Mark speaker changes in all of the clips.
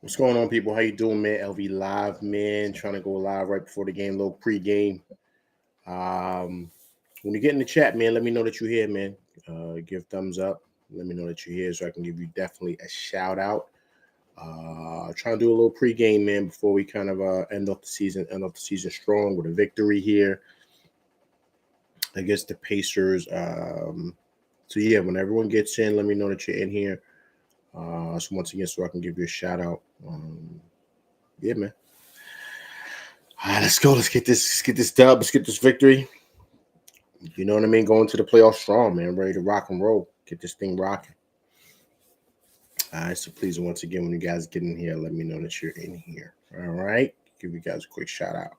Speaker 1: What's going on, people? How you doing, man? LV live, man. Trying to go live right before the game, little pregame. When you get in the chat, man, let me know that you're here, man. Give thumbs up. Let me know that you're here so I can give you definitely a shout out. Trying to do a little pregame, man, before we kind of end off the season strong with a victory here against the Pacers. So yeah, when everyone gets in, let me know that you're in here. So once again, so I can give you a shout out. Yeah, man. All right, let's go. Let's get this dub. Let's get this victory. You know what I mean? Going to the playoffs strong, man. Ready to rock and roll. Get this thing rocking. All right, so please, once again, when you guys get in here, let me know that you're in here. All right? Give you guys a quick shout out.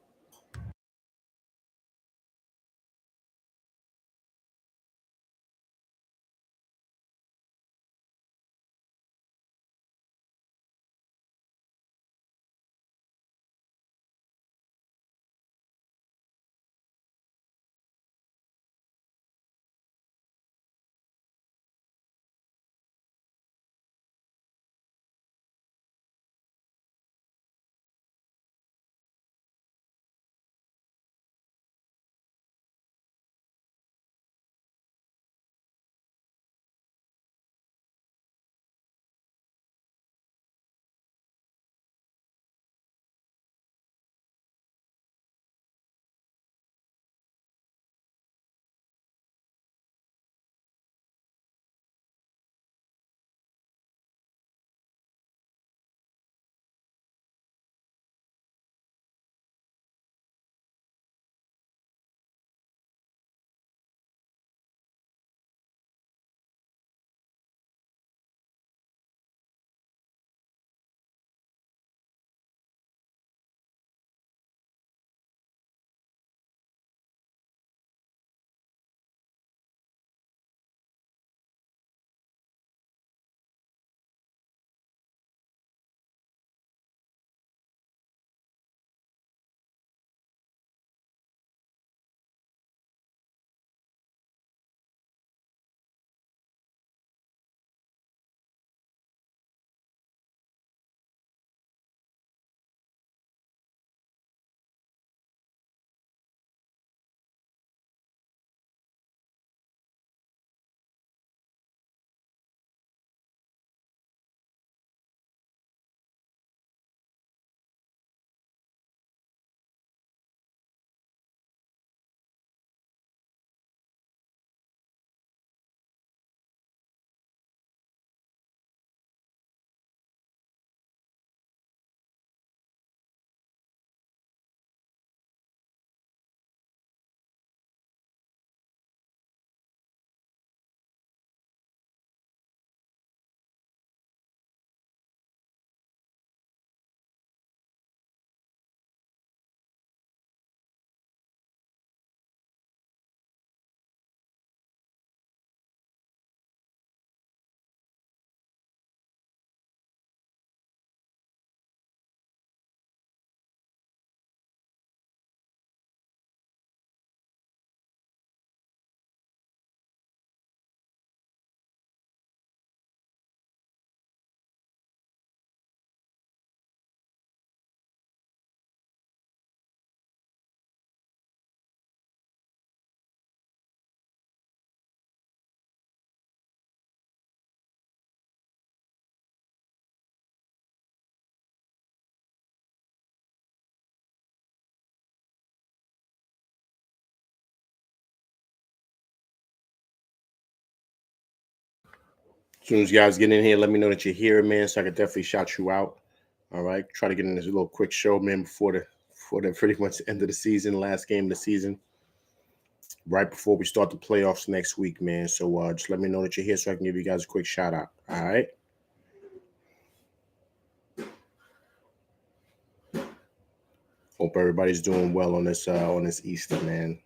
Speaker 1: soon as you guys get in here, let me know that you're here, man, so I can definitely shout you out. All right. Try to get in this little quick show, man, before the pretty much end of the season, last game of the season. Right before we start the playoffs next week, man. So just let me know that you're here so I can give you guys a quick shout out. All right. Hope everybody's doing well on this Easter, man.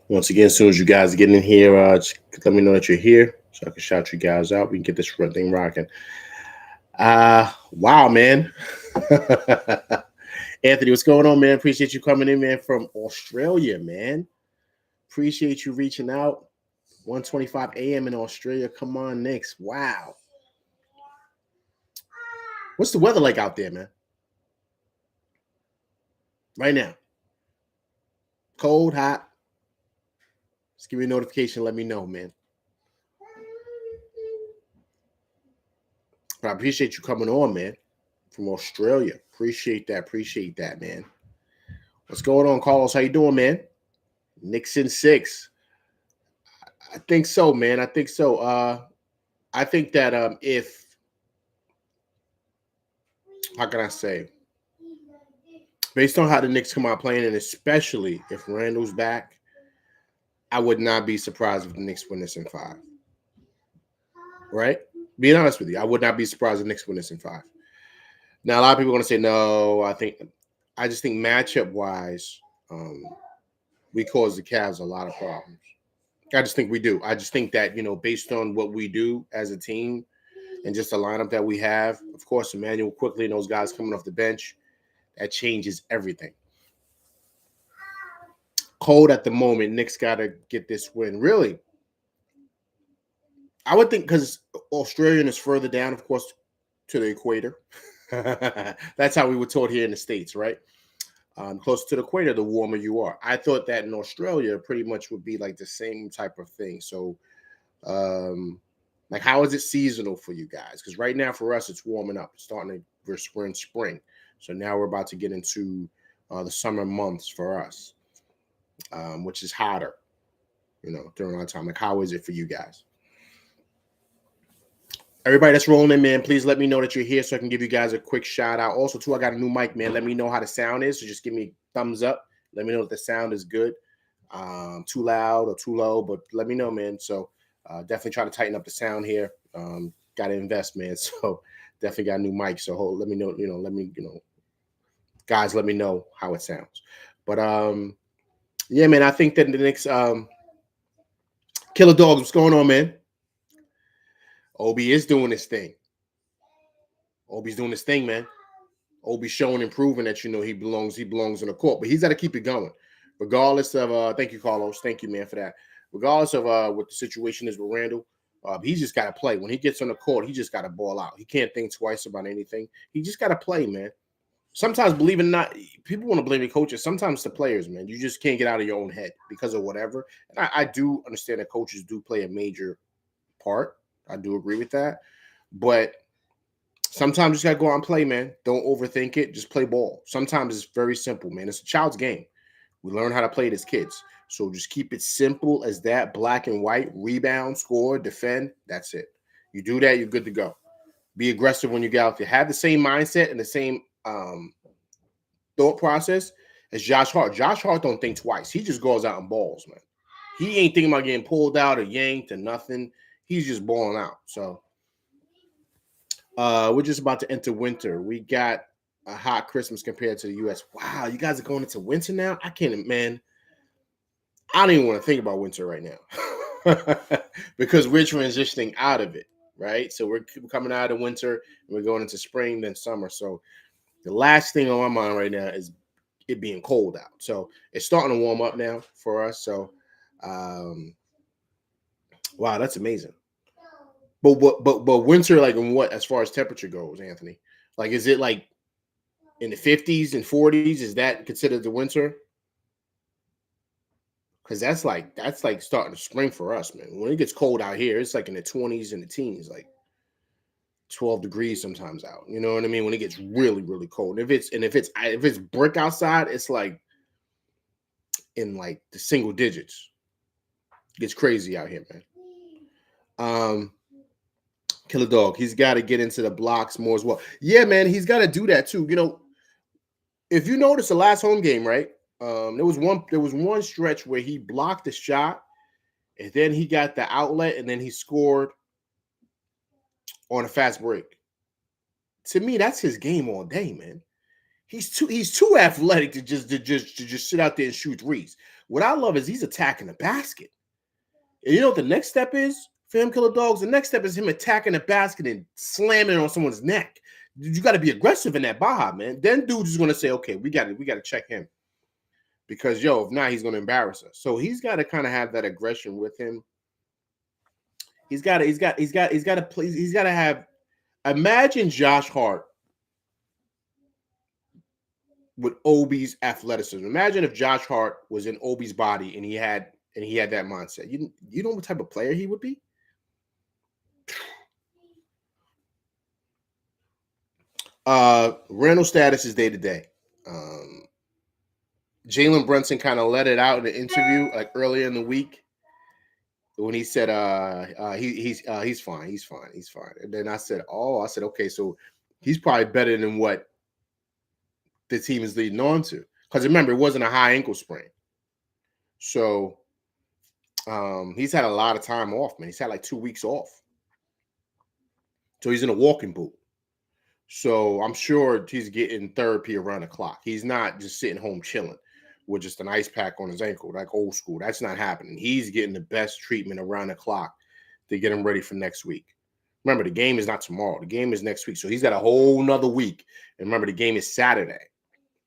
Speaker 1: Once again, as soon as you guys get in here, just let me know that you're here so I can shout you guys out. We can get this thing rocking. Wow, man. Anthony, what's going on, man? Appreciate you coming in, man, from Australia, man. Appreciate you reaching out. 1:25 a.m. in Australia. Come on, Knicks. Wow. What's the weather like out there, man? Right now. Cold, hot. Just give me a notification. Let me know, man. But I appreciate you coming on, man, from Australia. Appreciate that, man. What's going on, Carlos? How you doing, man? Knicks in 6. I think so, man. I think so. I think that if, how can I say, based on how the Knicks come out playing, and especially if Randall's back, I would not be surprised if the Knicks win this in 5. Right? Being honest with you, I would not be surprised if the Knicks win this in 5. Now, a lot of people are going to say, no, I just think matchup wise, we cause the Cavs a lot of problems. I just think we do. I just think that, based on what we do as a team and just the lineup that we have, of course, Emmanuel Quickly and those guys coming off the bench, that changes everything. Cold at the moment. Knicks got to get this win. Really? I would think because Australian is further down, of course, to the equator. That's how we were taught here in the States, right? Closer to the equator, the warmer you are. I thought that in Australia pretty much would be like the same type of thing. So, like, how is it seasonal for you guys? Because right now for us, it's warming up. It's starting to, we're in spring. So now we're about to get into the summer months for us, which is hotter, during our time. Like, how is it for you guys? Everybody that's rolling in, man, please let me know that you're here so I can give you guys a quick shout out. Also, too, I got a new mic, man. Let me know how the sound is. So just give me a thumbs up. Let me know if the sound is good, too loud or too low, but let me know, man. So definitely try to tighten up the sound here. Got to invest, man. So definitely got a new mic. So let me know, guys, let me know how it sounds. But yeah, man, I think that the next Killer Dogs, what's going on, man? Obi is doing his thing. Obi's doing his thing, man. Obi's showing and proving that he belongs in the court, but he's got to keep it going, regardless of. Thank you, Carlos. Thank you, man, for that. Regardless of what the situation is with Randall, he's just got to play. When he gets on the court, he just got to ball out. He can't think twice about anything. He just got to play, man. Sometimes, believe it or not, people want to blame the coaches. Sometimes the players, man, you just can't get out of your own head because of whatever. And I do understand that coaches do play a major part. I do agree with that, but sometimes you just got to go out and play, man. Don't overthink it. Just play ball. Sometimes it's very simple, man. It's a child's game. We learn how to play it as kids. So just keep it simple as that, black and white, rebound, score, defend. That's it. You do that, you're good to go. Be aggressive when you get out there. Have the same mindset and the same thought process as Josh Hart. Josh Hart don't think twice. He just goes out and balls, man. He ain't thinking about getting pulled out or yanked or nothing. He's just balling out. So we're just about to enter winter. We got a hot Christmas compared to the U.S. Wow, you guys are going into winter now? I can't, man. I don't even want to think about winter right now because we're transitioning out of it, right? So we're coming out of winter and we're going into spring, then summer. So the last thing on my mind right now is it being cold out. So it's starting to warm up now for us. So, wow, that's amazing. But winter, like in what as far as temperature goes, Anthony? Like, is it like in the 50s and 40s? Is that considered the winter? Because that's like starting to spring for us, man. When it gets cold out here, it's like in the 20s and the teens, like 12 degrees sometimes out. You know what I mean? When it gets really, really cold. If it's brick outside, it's like in like the single digits. It gets crazy out here, man. Killer Dog, he's got to get into the blocks more as well. Yeah, man, he's got to do that too. You know, if you notice the last home game, right? There was one stretch where he blocked the shot, and then he got the outlet, and then he scored on a fast break. To me, that's his game all day, man. He's too athletic to just sit out there and shoot threes. What I love is he's attacking the basket. And you know what the next step is for him, Killer Dogs? The next step is him attacking the basket and slamming it on someone's neck. You got to be aggressive in that Baja, man. Then dude is going to say, okay, we got to check him. Because if not, he's going to embarrass us. So he's got to kind of have that aggression with him. He's got to play. He's got to have. Imagine Josh Hart with Obi's athleticism. Imagine if Josh Hart was in Obi's body and he had that mindset. You know what type of player he would be? Randall status is day to day. Jalen Brunson kind of let it out in the interview like earlier in the week when he said he's fine. And then I said, okay, so he's probably better than what the team is leading on to. Because remember, it wasn't a high ankle sprain. So he's had a lot of time off, man. He's had like 2 weeks off. So he's in a walking boot. So I'm sure he's getting therapy around the clock. He's not just sitting home chilling with just an ice pack on his ankle, like old school. That's not happening. He's getting the best treatment around the clock to get him ready for next week. Remember, the game is not tomorrow. The game is next week. So he's got a whole nother week. And remember, the game is Saturday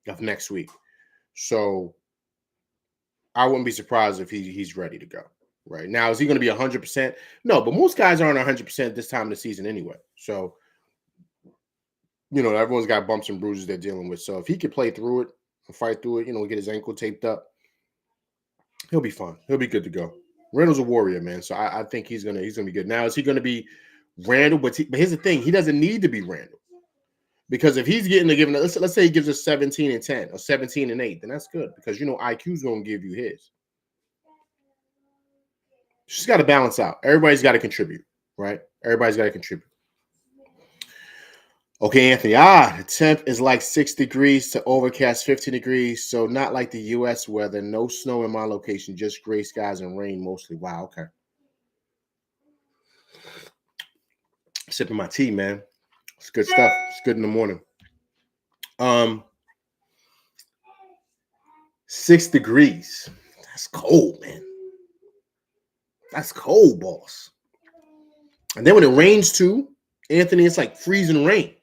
Speaker 1: of next week. So I wouldn't be surprised if he's ready to go. Right now, is he going to be 100%? No, but most guys aren't 100% this time of the season anyway. So, everyone's got bumps and bruises they're dealing with. So if he could play through it and fight through it, get his ankle taped up, he'll be fine. He'll be good to go. Randall's a warrior, man. So I think he's gonna be good. Now, is he going to be Randall? But here's the thing: he doesn't need to be Randall because if he's getting let's say he gives us 17 and 10 or 17 and 8, then that's good because IQ's going to give you his. Just got to balance out. Everybody's got to contribute, right? Everybody's got to contribute. Okay, Anthony. The temp is like 6 degrees to overcast 15 degrees. So not like the U.S. weather. No snow in my location. Just gray skies and rain mostly. Wow, okay. Sipping my tea, man. It's good stuff. It's good in the morning. 6 degrees. That's cold, man. That's cold, boss. And then when it rains too, Anthony, it's like freezing rain.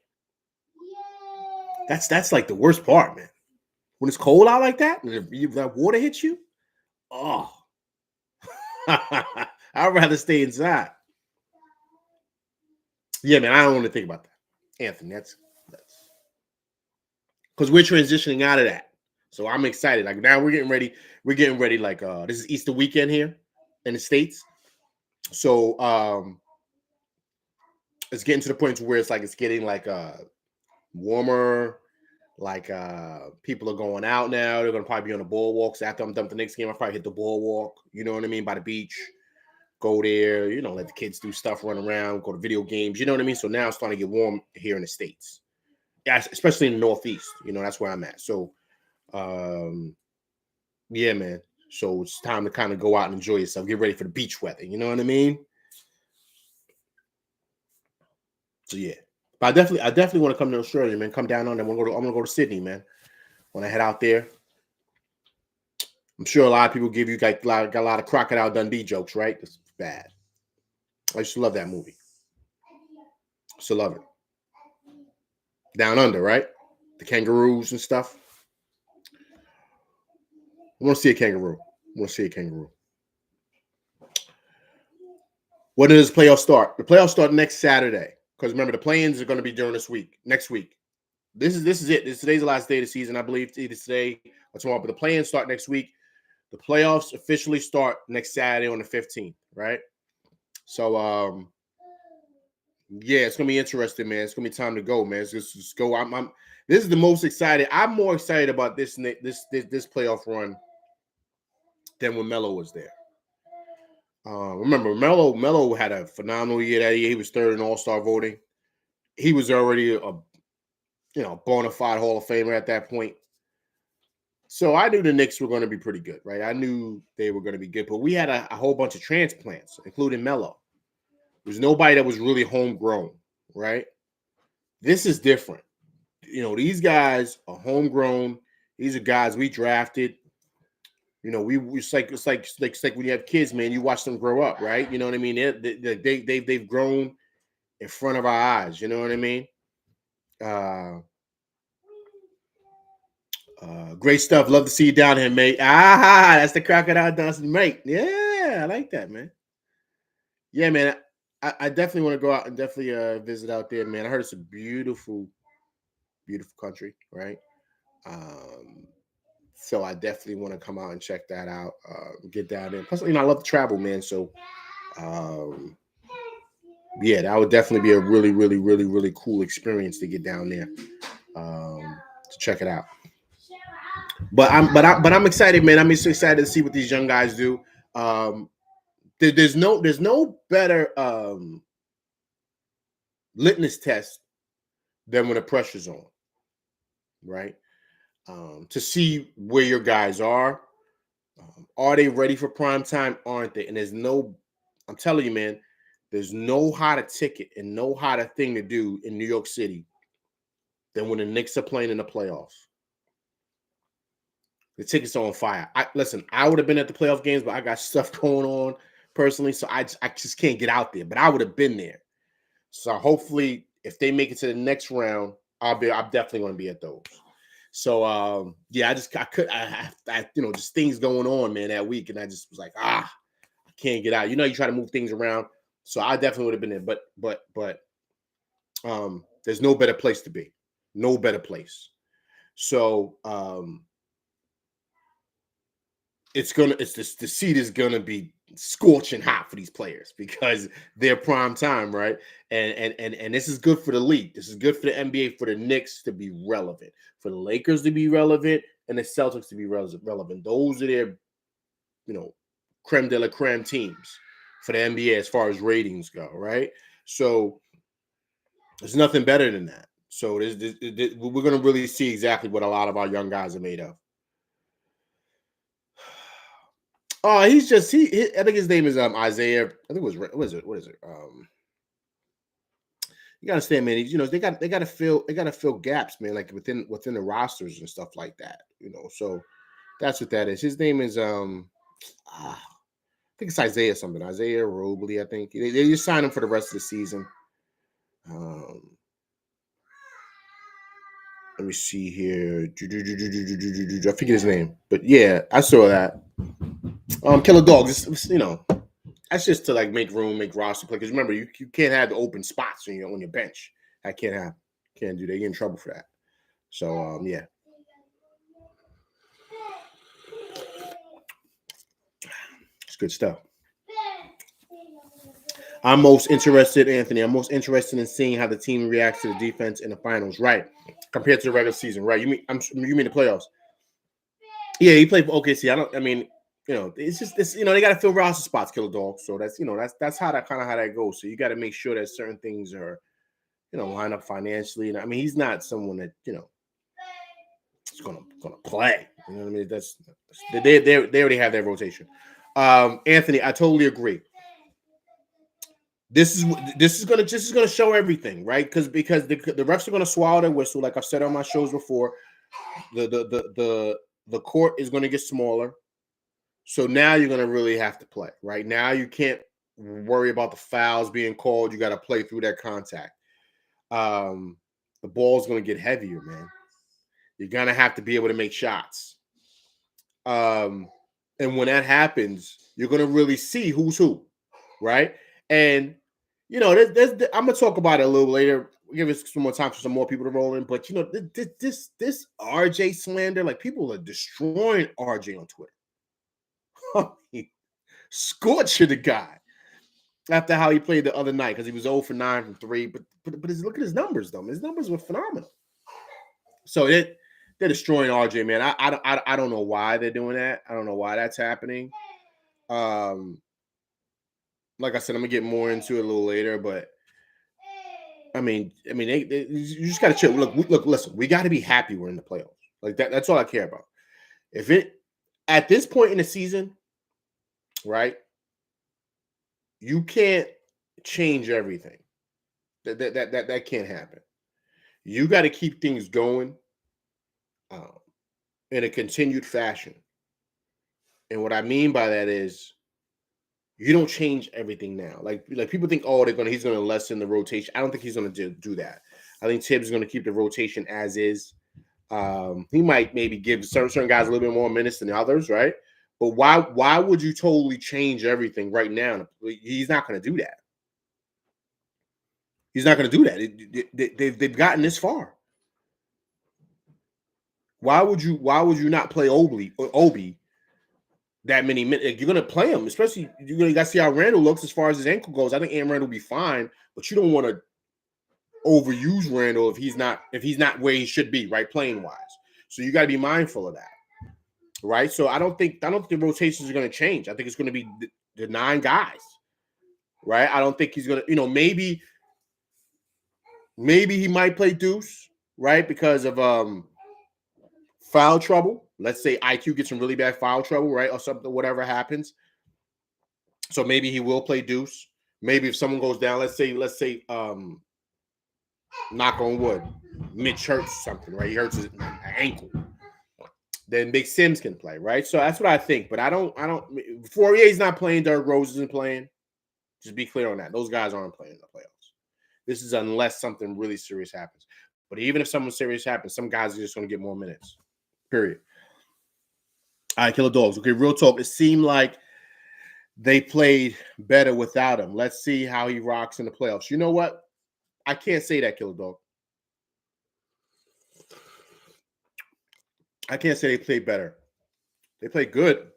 Speaker 1: That's like the worst part, man. When it's cold out like that, and if that water hits you, oh, I'd rather stay inside. Yeah, man, I don't want to think about that, Anthony. That's because we're transitioning out of that. So I'm excited. Like now we're getting ready. We're getting ready. Like this is Easter weekend here in the States. So it's getting to the point where it's getting like warmer. Like people are going out now. They're gonna probably be on the boardwalks after I'm done with the Knicks game. I'll probably hit the boardwalk. You know what I mean? By the beach. Go there. Let the kids do stuff, run around, go to video games. You know what I mean? So now it's starting to get warm here in the States. Yeah, especially in the Northeast. That's where I'm at. So yeah, man. So it's time to kind of go out and enjoy yourself. Get ready for the beach weather. You know what I mean? So yeah. But I definitely want to come to Australia, man. Come down on there. I'm gonna go to Sydney, man. When I head out there, I'm sure a lot of people give you got a lot of Crocodile Dundee jokes, right? It's bad. I used to love that movie. Still love it. Down Under, right? The kangaroos and stuff. I want to see a kangaroo. When does the playoffs start? The playoffs start next Saturday. Because remember, the play-ins are going to be during next week. This is it. Today's the last day of the season, I believe. Either today or tomorrow. But the play-ins start next week. The playoffs officially start next Saturday on the 15th, right? So yeah, it's gonna be interesting, man. It's gonna be time to go, man. Just go. This is the most excited. I'm more excited about this playoff run than when Melo was there. Remember, Melo had a phenomenal year that year. He was third in All-Star voting. He was already a bona fide Hall of Famer at that point. So I knew the Knicks were going to be pretty good, right? I knew they were going to be good, but we had a whole bunch of transplants, including Melo. There's nobody that was really homegrown, right? This is different. These guys are homegrown. These are guys we drafted. It's like when you have kids, man. You watch them grow up, right? You know what I mean? They've grown in front of our eyes. You know what I mean? Great stuff. Love to see you down here, mate. That's the Crocodile Dancing, mate. Yeah, I like that, man. Yeah, man. I definitely want to go out and definitely visit out there, man. I heard it's a beautiful, beautiful country, right? So I definitely want to come out and check that out, get down there. Plus, I love to travel, man. So, yeah, that would definitely be a really, really, really, really cool experience to get down there to check it out. But I'm excited, man. I'm so excited to see what these young guys do. There's no better litmus test than when the pressure's on, right? To see where your guys are. Are they ready for prime time? Aren't they? And I'm telling you, man, there's no hotter ticket and no hotter thing to do in New York City than when the Knicks are playing in the playoffs. The tickets are on fire. I would have been at the playoff games, but I got stuff going on personally, so I just can't get out there. But I would have been there. So hopefully, if they make it to the next round, I'm definitely going to be at those. So yeah, just things going on, man, that week, and I just was like, I can't get out. You try to move things around. So I definitely would have been there. But there's no better place to be. No better place. So the seat is gonna be scorching hot for these players because they're prime time, right? And this is good for the league. This is good for the NBA, for the Knicks to be relevant, for the Lakers to be relevant, and the Celtics to be relevant. Those are their, creme de la creme teams for the NBA as far as ratings go, right? So there's nothing better than that. So we're going to really see exactly what a lot of our young guys are made of. Oh, I think his name is Isaiah. I think what is it? You gotta understand, man. They gotta fill gaps, man, like within the rosters and stuff like that. So that's what that is. His name is I think it's Isaiah something. Isaiah Robley, I think. They just signed him for the rest of the season. Let me see here. I forget his name, but yeah, I saw that. Killer Dogs. That's just to like make room, make roster play. Because remember, you can't have the open spots on your bench. That can't happen. Can't do that. You get in trouble for that. So yeah. It's good stuff. I'm most interested in seeing how the team reacts to the defense in the finals, right? Compared to the regular season, right? You mean the playoffs? Yeah, he played for OKC. It's just this. They got to fill roster spots, Killer Dog. So that's how that goes. So you got to make sure that certain things are, line up financially. And he's not someone that is gonna play. You know what I mean? They already have their rotation. Anthony, I totally agree. This is gonna show everything, right? Because the refs are gonna swallow their whistle, like I've said on my shows before. The court is gonna get smaller, so now you're gonna really have to play. Right now, you can't worry about the fouls being called. You got to play through that contact. The ball's gonna get heavier, man. You're gonna have to be able to make shots. And when that happens, you're gonna really see who's who, right? And I'm gonna talk about it a little later. Give us some more time for some more people to roll in. But this RJ slander, like people are destroying RJ on Twitter. I mean, scorching the guy after how he played the other night because he was 0 for 9 from 3. But look at his numbers though. His numbers were phenomenal. So they're destroying RJ, man. I don't know why they're doing that. I don't know why that's happening. Like I said, I'm gonna get more into it a little later, but I mean, you just gotta chill. Look, listen. We got to be happy we're in the playoffs. Like that. That's all I care about. If it at this point in the season, right? You can't change everything. That can't happen. You got to keep things going in a continued fashion. And what I mean by that is you don't change everything now. Like people think, oh, he's gonna lessen the rotation. I don't think he's gonna do that. I think Tibbs is gonna keep the rotation as is. He might maybe give certain guys a little bit more minutes than others, right? But why would you totally change everything right now? He's not gonna do that. He's not gonna do that. They've gotten this far. Why would you not play Obi that many minutes? You're gonna play him, especially you got to see how Randall looks as far as his ankle goes. I think Aaron Randall will be fine, but you don't want to overuse Randall if he's not where he should be, right? Playing wise. So you got to be mindful of that, right? So I don't think the rotations are going to change. I think it's going to be the 9 guys, right? I don't think he's going to, maybe he might play Deuce, right? Because of foul trouble. Let's say IQ gets some really bad foul trouble, right? Or something, whatever happens. So maybe he will play Deuce. Maybe if someone goes down, let's say, knock on wood, Mitch hurts something, right? He hurts his ankle. Then Big Sims can play, right? So that's what I think. But I don't. Fourier's not playing. Derrick Rose isn't playing. Just be clear on that. Those guys aren't playing in the playoffs. This is unless something really serious happens. But even if something serious happens, some guys are just going to get more minutes. Period. All right, Killer Dogs. Okay, real talk. It seemed like they played better without him. Let's see how he rocks in the playoffs. You know what? I can't say that, Killer Dog. I can't say they played better. They played good.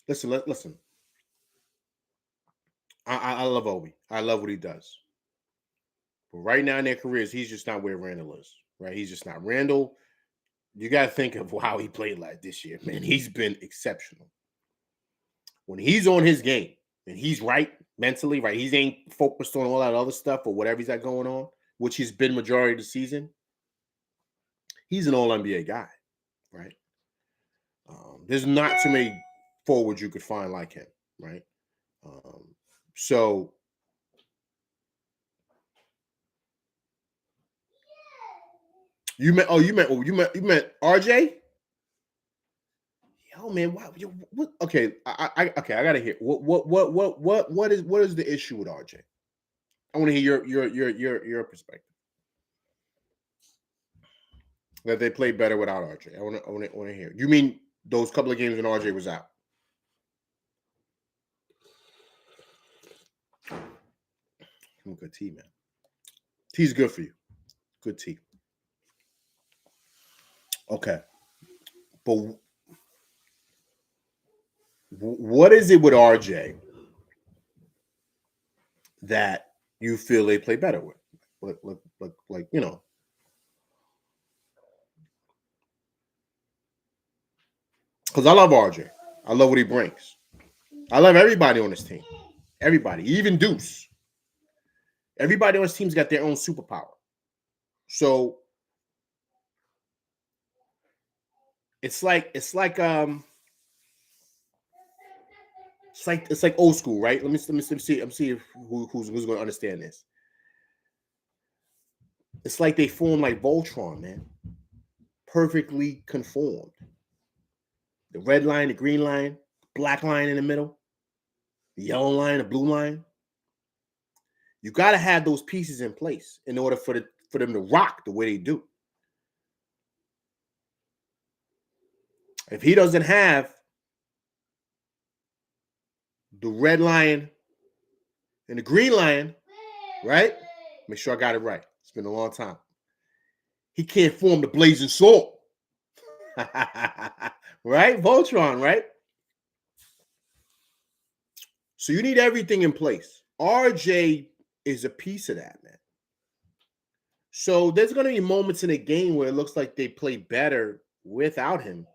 Speaker 1: Listen. I love Obi. I love what he does. But right now in their careers, he's just not where Randall is. Right? He's just not. Randall, you got to think of how he played like this year, man. He's been exceptional. When he's on his game and he's right mentally, right? He ain't focused on all that other stuff or whatever he's got going on, which he's been majority of the season. He's an all-NBA guy, right? There's not too many forwards you could find like him, right? So you meant RJ? Yo, man, what? Okay, I gotta hear what is the issue with RJ? I want to hear your perspective. That they played better without RJ. I want to hear. You mean those couple of games when RJ was out? Good tea, man. Tea's good for you. Good tea. Okay. But what is it with RJ that you feel they play better with? Like because I love RJ. I love what he brings. I love everybody on this team. Everybody, even Deuce. Everybody on this team's got their own superpower. So It's like it's like old school, right? Let me see. I'm see who's going to understand this. It's like they form like Voltron, man. Perfectly conformed. The red line, the green line, black line in the middle, the yellow line, the blue line. You got to have those pieces in place in order for them to rock the way they do. If he doesn't have the red lion and the green lion, right? Make sure I got it right. It's been a long time. He can't form the blazing sword. Right? Voltron, right? So you need everything in place. RJ is a piece of that, man. So there's going to be moments in a game where it looks like they play better without him.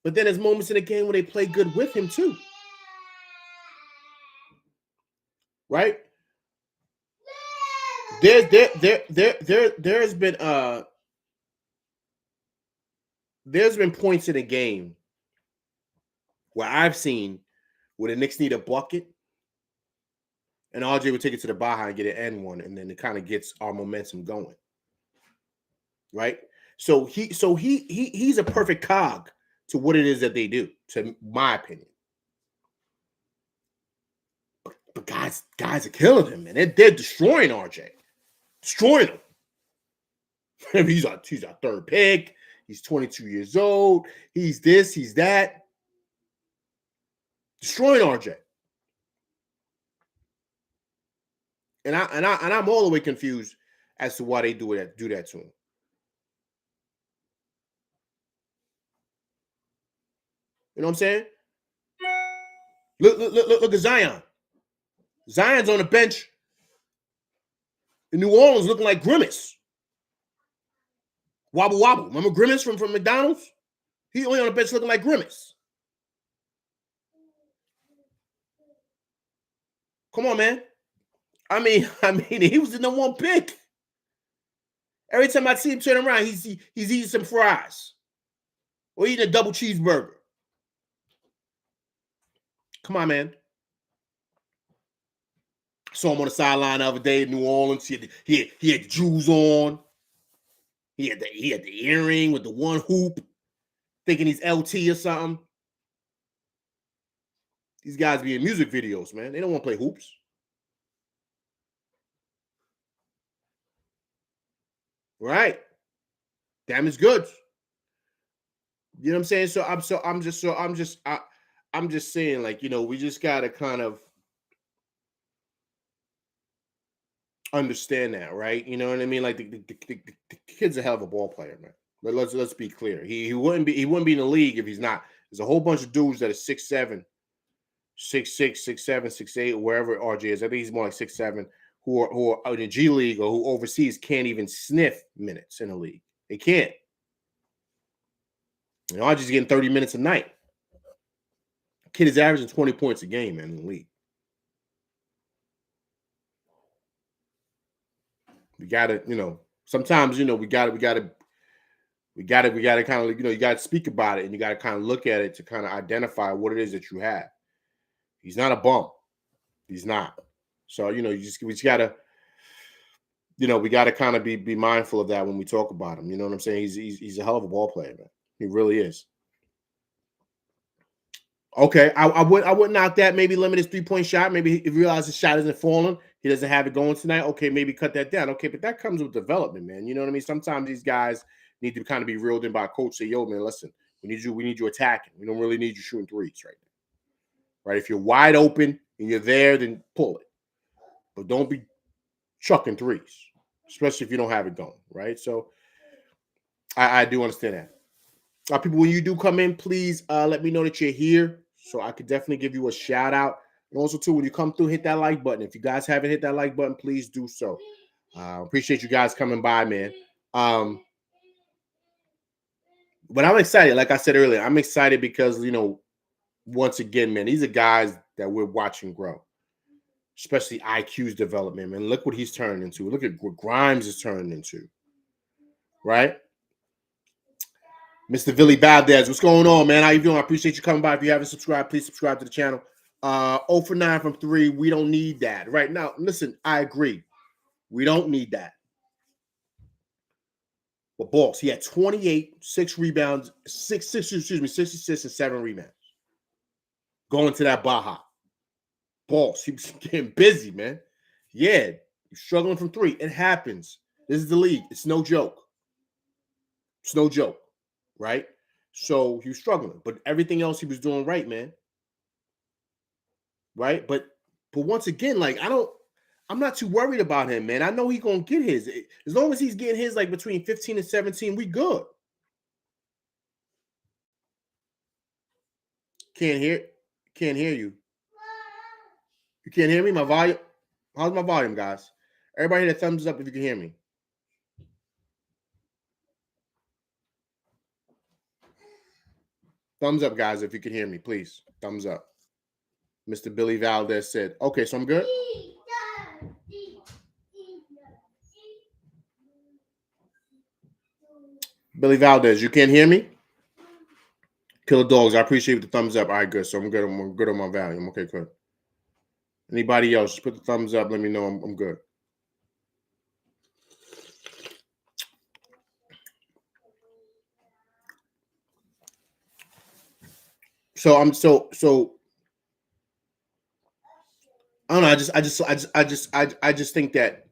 Speaker 1: But then there's moments in the game where they play good with him too. Right? There's been points in the game where I've seen where the Knicks need a bucket and RJ would take it to the Baja and get an N one, and then it kind of gets our momentum going. Right? So he's a perfect cog to what it is that they do, to my opinion. But guys are killing him, man. They're destroying RJ. Destroying him. He's our third pick. He's 22 years old. He's this, he's that. Destroying RJ. And I'm all the way confused as to why they do that to him. You know what I'm saying? Look at Zion. Zion's on the bench in New Orleans looking like Grimace. Wobble wobble. Remember Grimace from McDonald's? He's only on the bench looking like Grimace. Come on, man. I mean, he was the number one pick. Every time I see him turn around, he's eating some fries or eating a double cheeseburger. Come on, man. Saw him on the sideline the other day in New Orleans. He had the jewels on. He had the earring with the one hoop, thinking he's LT or something. These guys be in music videos, man. They don't want to play hoops. Right? Damaged goods. You know what I'm saying? I'm just saying, like, you know, we just gotta kind of understand that, right? You know what I mean? Like the kid's a hell of a ball player, man. But let's be clear. He wouldn't be in the league if he's not. There's a whole bunch of dudes that are 6'7", 6'6", 6'7", 6'8", wherever RJ is. I think he's more like 6'7", who are in the G League or who overseas can't even sniff minutes in the league. They can't. You know, RJ's getting 30 minutes a night. Kid is averaging 20 points a game, man, in the league. We gotta, you know, sometimes, you know, we gotta kind of, you know, you gotta speak about it and you gotta kind of look at it to kind of identify what it is that you have. He's not a bum. He's not. So, you know, we just gotta, you know, we gotta kind of be mindful of that when we talk about him. You know what I'm saying? He's a hell of a ball player, man. He really is. Okay, I would knock that. Maybe limit his 3-point shot. Maybe he realizes his shot isn't falling. He doesn't have it going tonight. Okay, maybe cut that down. Okay, but that comes with development, man. You know what I mean? Sometimes these guys need to kind of be reeled in by a coach. Say, yo, man, listen, we need you attacking. We don't really need you shooting threes right now. Right? If you're wide open and you're there, then pull it. But don't be chucking threes, especially if you don't have it going. Right? So I do understand that. People, when you do come in, please let me know that you're here, so I could definitely give you a shout out. And also, too, when you come through, hit that like button. If you guys haven't hit that like button, please do so. Appreciate you guys coming by, man. But I'm excited. Like I said earlier, I'm excited because, you know, once again, man, these are guys that we're watching grow, especially IQ's development, man. Look what he's turned into. Look at what Grimes is turning into, right? Mr. Billy Valdez, what's going on, man? How you doing? I appreciate you coming by. If you haven't subscribed, please subscribe to the channel. 0 for 9 from 3. We don't need that right now. Listen, I agree. We don't need that. But Boss, he had 28, 6 rebounds, 6 assists and 7 rebounds. Going to that Baja. Boss, he was getting busy, man. Yeah, he's struggling from 3. It happens. This is the league. It's no joke. It's no joke, right? So he was struggling, but everything else he was doing right, man. Right? But once again, like I'm not too worried about him, man. I know he's gonna get his. As long as he's getting his like between 15 and 17, we good. Can't hear you. You can't hear me? My volume. How's my volume, guys? Everybody hit a thumbs up if you can hear me. Thumbs up, guys, if you can hear me, please. Thumbs up. Mr. Billy Valdez said, okay, so I'm good. Billy Valdez, you can't hear me? Killer Dogs, I appreciate the thumbs up. All right, good. So I'm good. I'm good on my volume. Okay, good. Anybody else, just put the thumbs up. Let me know I'm good. So I'm so I don't know. I just think that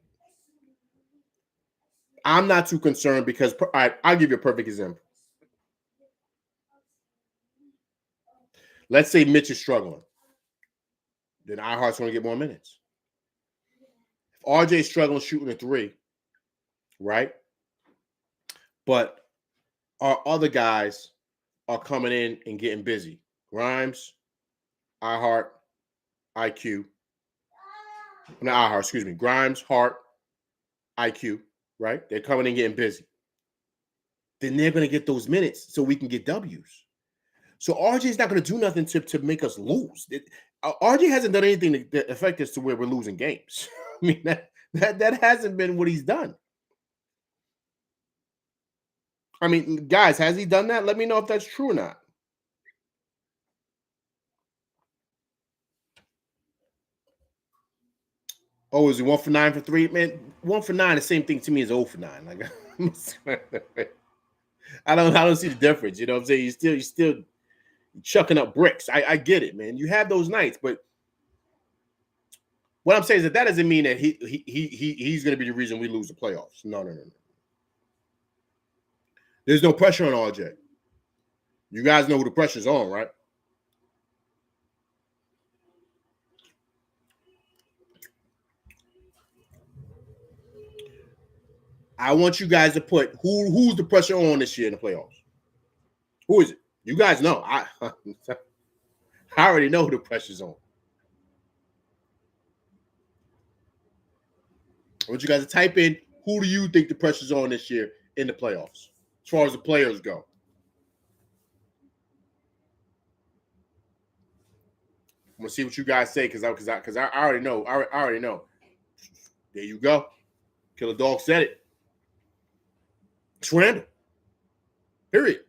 Speaker 1: I'm not too concerned because I'll give you a perfect example. Let's say Mitch is struggling, then iHeart's going to get more minutes. If RJ's struggling shooting a 3, right? But our other guys are coming in and getting busy. Grimes, iHeart, IQ. Not iHeart, excuse me. Grimes, Hart, IQ, right? They're coming in and getting busy. Then they're going to get those minutes so we can get W's. So RJ's not going to do nothing to make us lose. RJ hasn't done anything that affect us to where we're losing games. I mean, that hasn't been what he's done. I mean, guys, has he done that? Let me know if that's true or not. Oh, is it 1 for 9 for 3? Man, 1 for 9, the same thing to me as 0 for 9. Like I don't see the difference. You know what I'm saying? You're still chucking up bricks. I get it, man. You have those nights, but what I'm saying is that doesn't mean that he's going to be the reason we lose the playoffs. No. There's no pressure on RJ. You guys know who the pressure's on, right? I want you guys to put who's the pressure on this year in the playoffs. Who is it? You guys know. I already know who the pressure's on. I want you guys to type in who do you think the pressure's on this year in the playoffs, as far as the players go. I'm gonna see what you guys say because I already know. I already know. There you go. Killer Dog said it. It's random. Period.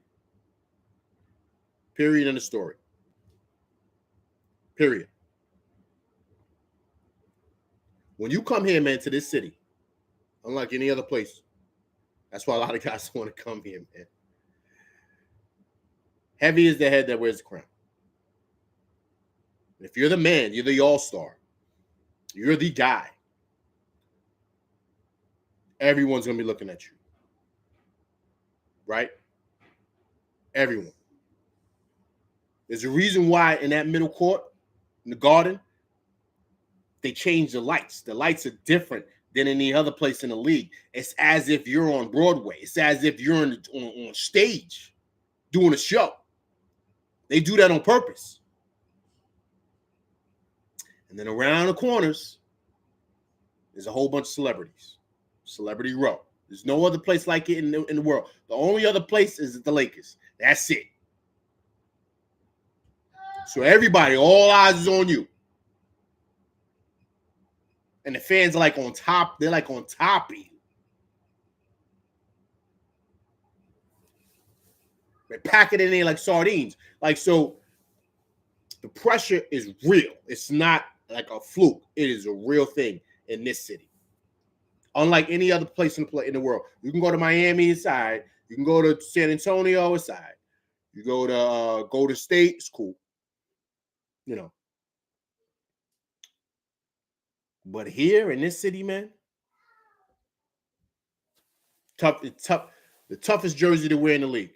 Speaker 1: Period in the story. Period. When you come here, man, to this city, unlike any other place, that's why a lot of guys want to come here, man. Heavy is the head that wears the crown. If you're the man, you're the all-star, you're the guy, everyone's going to be looking at you. Right? Everyone. There's a reason why in that middle court, in the Garden, they changed the lights. The lights are different than any other place in the league. It's as if you're on Broadway. It's as if you're on stage doing a show. They do that on purpose. And then around the corners, there's a whole bunch of celebrities. Celebrity Row. There's no other place like it in the world. The only other place is the Lakers. That's it. So everybody, all eyes is on you. And the fans are like on top. They're like on top of you. They pack it in there like sardines. Like, so the pressure is real. It's not like a fluke. It is a real thing in this city. Unlike any other place in the world. You can go to Miami aside. You can go to San Antonio aside. You go to State, it's cool. You know. But here in this city, man, it's tough. The toughest jersey to wear in the league.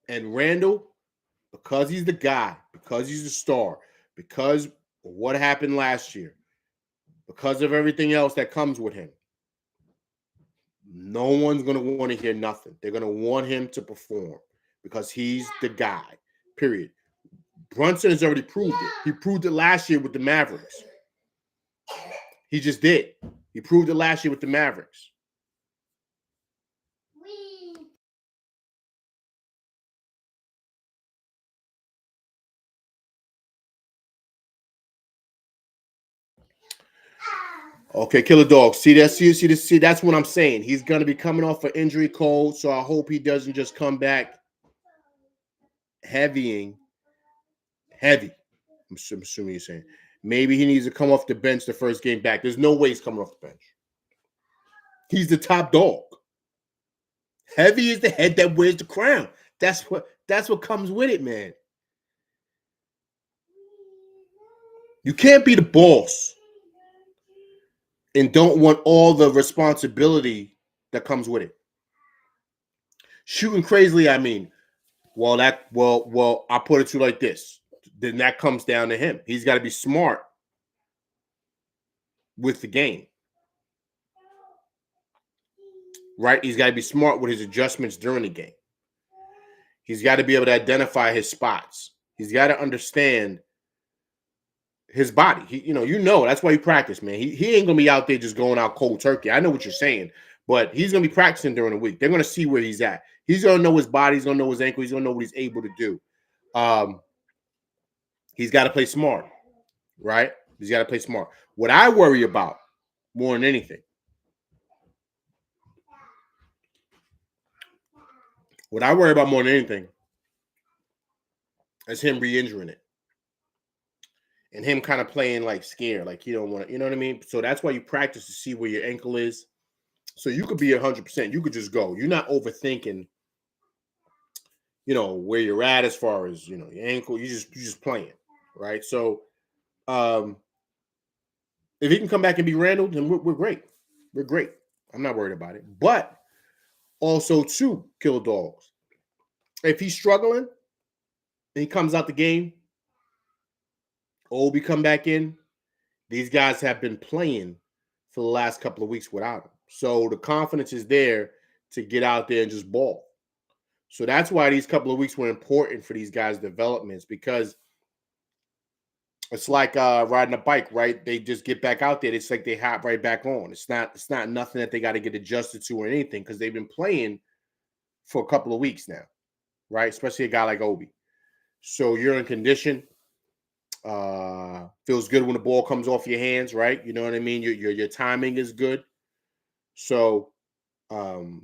Speaker 1: And Randall, because he's the guy, because he's the star, because of what happened last year, because of everything else that comes with him, no one's going to want to hear nothing. They're going to want him to perform because he's the guy, period. Brunson has already proved it. He proved it last year with the Mavericks. He just did. He proved it last year with the Mavericks. Okay, Killer Dog. See that? See, that's what I'm saying. He's going to be coming off an injury code, so I hope he doesn't just come back heavy. I'm assuming you're saying. Maybe he needs to come off the bench the first game back. There's no way he's coming off the bench. He's the top dog. Heavy is the head that wears the crown. That's what comes with it, man. You can't be the boss and don't want all the responsibility that comes with it. Shooting crazily, I mean, well, I put it to you like this. Then that comes down to him. He's got to be smart with the game. Right? He's got to be smart with his adjustments during the game. He's got to be able to identify his spots. He's got to understand his body. You know, that's why he practice, man. He ain't gonna be out there just going out cold turkey. I know what you're saying, but he's gonna be practicing during the week. They're gonna see where he's at. He's gonna know his body. He's gonna know his ankle. He's gonna know what he's able to do. He's got to play smart, right? He's got to play smart. What I worry about more than anything, is him re-injuring it. And him kind of playing like scared, like you don't want to, you know what I mean? So that's why you practice to see where your ankle is. So you could be 100%. You could just go. You're not overthinking, where you're at as far as, your ankle. You're just playing, right? So if he can come back and be Randall, then we're great. We're great. I'm not worried about it. But also, too, Killer Dogs, if he's struggling and he comes out the game, Obi come back in, these guys have been playing for the last couple of weeks without him. So the confidence is there to get out there and just ball. So that's why these couple of weeks were important for these guys' developments, because it's like riding a bike, right? They just get back out there. It's like they hop right back on. It's not nothing that they got to get adjusted to or anything, because they've been playing for a couple of weeks now, right? Especially a guy like Obi. So you're in condition. Feels good when the ball comes off your hands, right? You know what I mean? Your timing is good. So to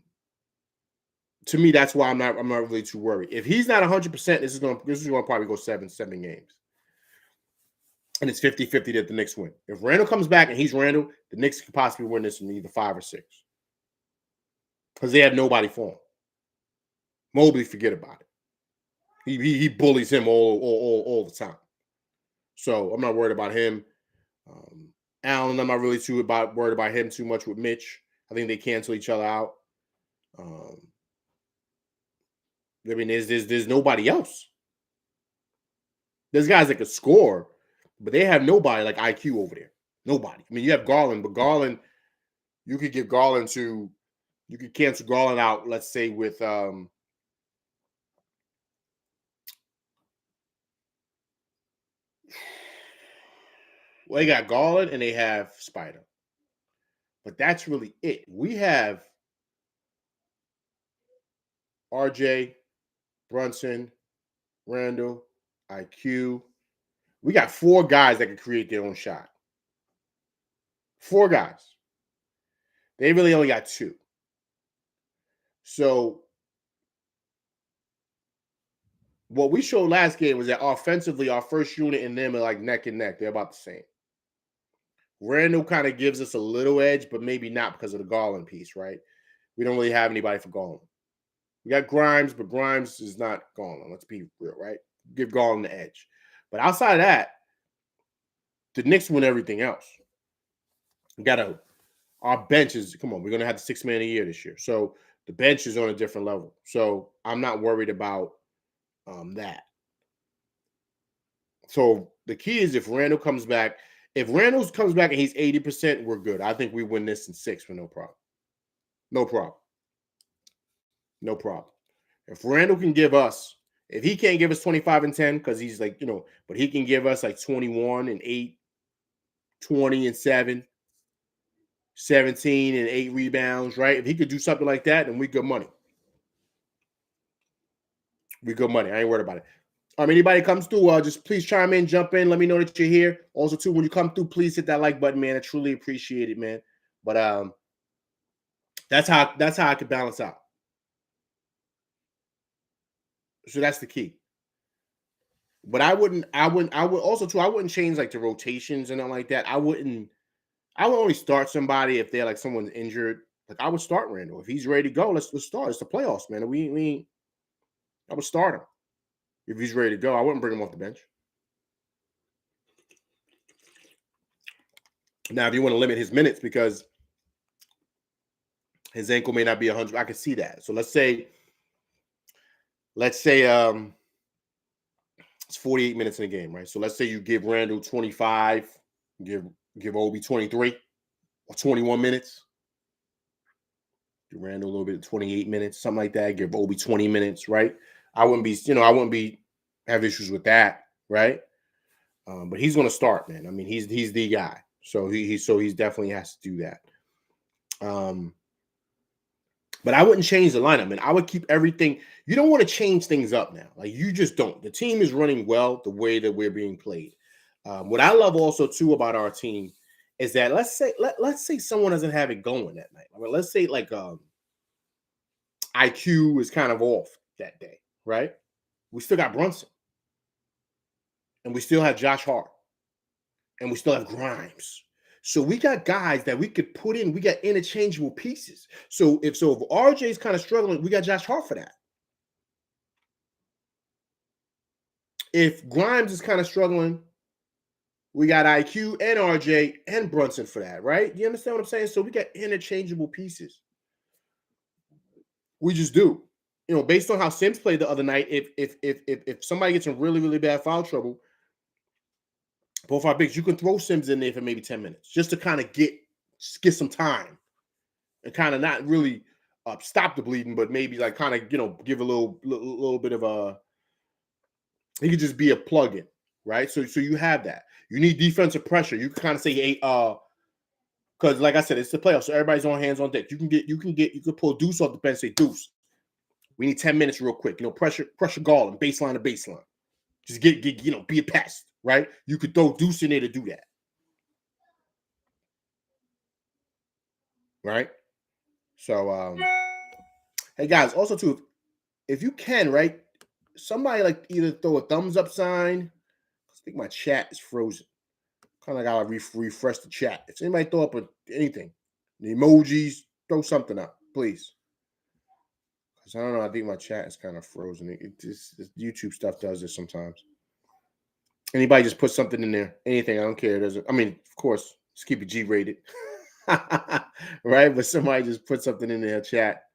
Speaker 1: me, that's why I'm not really too worried. If he's not 100%, this is going to probably go seven games. And it's 50-50 that the Knicks win. If Randall comes back and he's Randall, the Knicks could possibly win this in either 5 or 6. Because they have nobody for him. Mobley, forget about it. He bullies him all the time. So I'm not worried about him. Allen, I'm not really worried about him too much with Mitch. I think they cancel each other out. I mean, there's nobody else. There's guys that could score, but they have nobody like IQ over there. Nobody. I mean, you have Garland, but Garland, you could cancel Garland out, let's say, with well, they got Garland and they have Spider. But that's really it. We have RJ, Brunson, Randall, IQ. We got 4 guys that can create their own shot. 4 guys. They really only got 2. So what we showed last game was that offensively, our first unit and them are like neck and neck. They're about the same. Randall kind of gives us a little edge, but maybe not because of the Garland piece, right? We don't really have anybody for Garland. We got Grimes, but Grimes is not Garland. Let's be real, right? Give Garland the edge. But outside of that, the Knicks win everything else. We got our bench is, come on, we're going to have the 6 man a year this year. So the bench is on a different level. So I'm not worried about that. So the key is if Randall comes back, if Randall comes back and he's 80%, we're good. I think we win this in 6 with no problem. No problem. No problem. If Randall can give us, if he can't give us 25 and 10, because he's like, but he can give us like 21 and 8, 20 and 7, 17 and 8 rebounds, right? If he could do something like that, then we good money. We good money. I ain't worried about it. Anybody comes through, just please chime in, jump in. Let me know that you're here. Also, too, when you come through, please hit that like button, man. I truly appreciate it, man. But that's how I could balance out. So that's the key. But I would also too, I wouldn't change like the rotations and all like that. I would only start somebody if they're like someone's injured. Like I would start Randall. If he's ready to go, let's start. It's the playoffs, man. I would start him. If he's ready to go, I wouldn't bring him off the bench. Now, if you want to limit his minutes because his ankle may not be 100, I can see that. So let's say it's 48 minutes in a game, right? So let's say you give Randall 25, give Obi 23 or 21 minutes. Give Randall a little bit of 28 minutes, something like that. Give Obi 20 minutes, right? I wouldn't be have issues with that, right? But he's going to start, man. I mean, he's the guy, so he definitely has to do that. But I wouldn't change the lineup, man. I would keep everything. You don't want to change things up now. Like you just don't. The team is running well the way that we're being played. What I love also too about our team is that let's say someone doesn't have it going that night. I mean, let's say like IQ is kind of off that day, right? We still got Brunson, and we still have Josh Hart, and we still have Grimes. So we got guys that we could put in. We got interchangeable pieces. So if RJ is kind of struggling, we got Josh Hart for that. If Grimes is kind of struggling, we got IQ and RJ and Brunson for that, right? You understand what I'm saying? So we got interchangeable pieces. We just do. Based on how Sims played the other night, if somebody gets in really, really bad foul trouble, both our bigs, you can throw Sims in there for maybe 10 minutes just to kind of get some time and kind of not really stop the bleeding, but maybe like kind of, give a little bit of a, he could just be a plug-in, right? So you have that. You need defensive pressure. You can kind of say, hey, because like I said, it's the playoffs, so everybody's on hands on deck. You can pull Deuce off the bench, say, Deuce, we need 10 minutes real quick. Pressure Garland, baseline to baseline. Just get be a pest, right? You could throw Deuce in there to do that. Right? So hey guys, also too, if you can, right? Somebody like either throw a thumbs up sign. I think my chat is frozen. Kind of gotta refresh the chat. If anybody throw up anything, the emojis, throw something up, please. Because I don't know, I think my chat is kind of frozen. This YouTube stuff does this sometimes. Anybody just put something in there, anything, I don't care. Of course, just keep it G-rated. Right? But somebody just put something in their chat.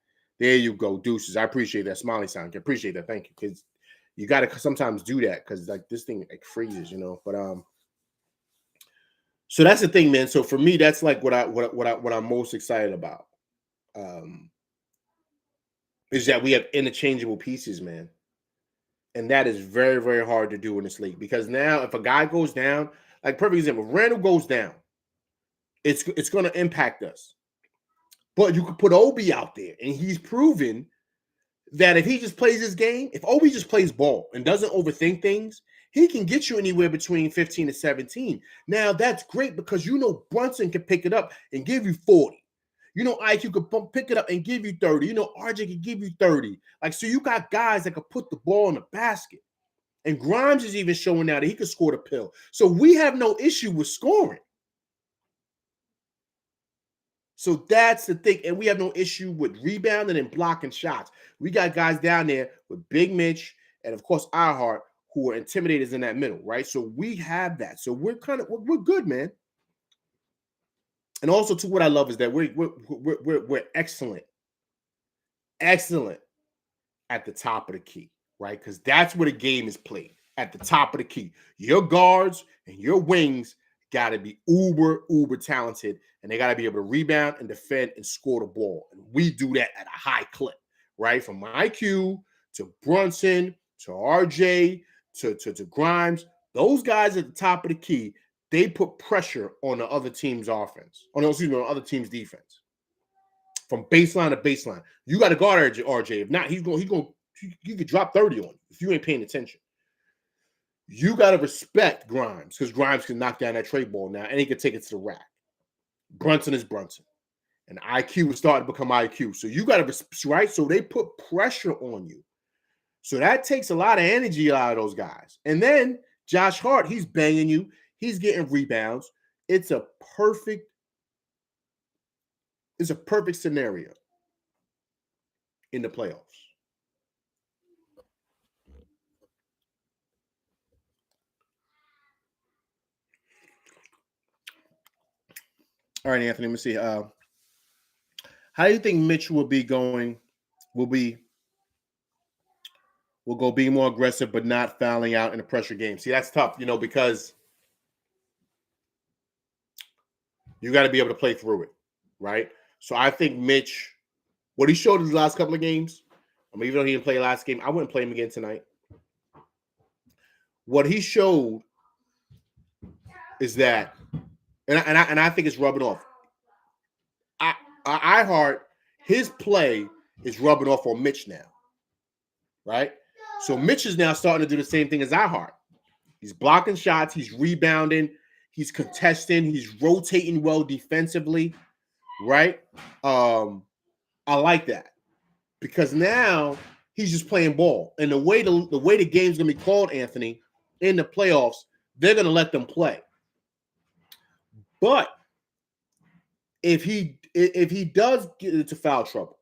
Speaker 1: There you go, deuces. I appreciate that. Smiley sign. I appreciate that. Thank you. Because you got to sometimes do that because like this thing like freezes, But so that's the thing, man. So for me, that's like what I'm most excited about. Is that we have interchangeable pieces, man. And that is very, very hard to do in this league because now if a guy goes down, like perfect example, if Randall goes down, it's going to impact us. But you could put Obi out there, and he's proven that if he just plays his game, if Obi just plays ball and doesn't overthink things, he can get you anywhere between 15 and 17. Now, that's great because Brunson can pick it up and give you 40. You know, IQ could pick it up and give you 30. You know, RJ could give you 30. Like, so you got guys that could put the ball in the basket. And Grimes is even showing now that he could score the pill. So we have no issue with scoring. So that's the thing. And we have no issue with rebounding and blocking shots. We got guys down there with Big Mitch and, of course, Iheart, who are intimidators in that middle, right? So we have that. So we're good, man. And also, too, what I love is that we're excellent at the top of the key, right? Because that's where the game is played, at the top of the key. Your guards and your wings got to be uber talented, and they got to be able to rebound and defend and score the ball. And we do that at a high clip, right? From IQ to Brunson to RJ to Grimes, those guys at the top of the key, they put pressure on the other team's offense, on the other team's defense. From baseline to baseline, you got to guard RJ. If not, he could drop 30 on you if you ain't paying attention. You got to respect Grimes, because Grimes can knock down that trade ball now, and he can take it to the rack. Brunson is Brunson, and IQ is starting to become IQ. So you got to, right? So they put pressure on you. So that takes a lot of energy out of those guys. And then Josh Hart, he's banging you. He's getting rebounds. It's a perfect scenario in the playoffs. All right, Anthony, let me see. How do you think Mitch will go being more aggressive but not fouling out in a pressure game? See, that's tough, because you got to be able to play through it, right? So I think Mitch, what he showed in his last couple of games, even though he didn't play last game, I wouldn't play him again tonight. What he showed is that, and I think it's rubbing off. Iheart, his play is rubbing off on Mitch now, right? So Mitch is now starting to do the same thing as Iheart. He's blocking shots, he's rebounding, he's contesting, he's rotating well defensively, right? I like that, because now he's just playing ball. And the way the game's gonna be called, Anthony, in the playoffs, they're gonna let them play. But if he does get into foul trouble,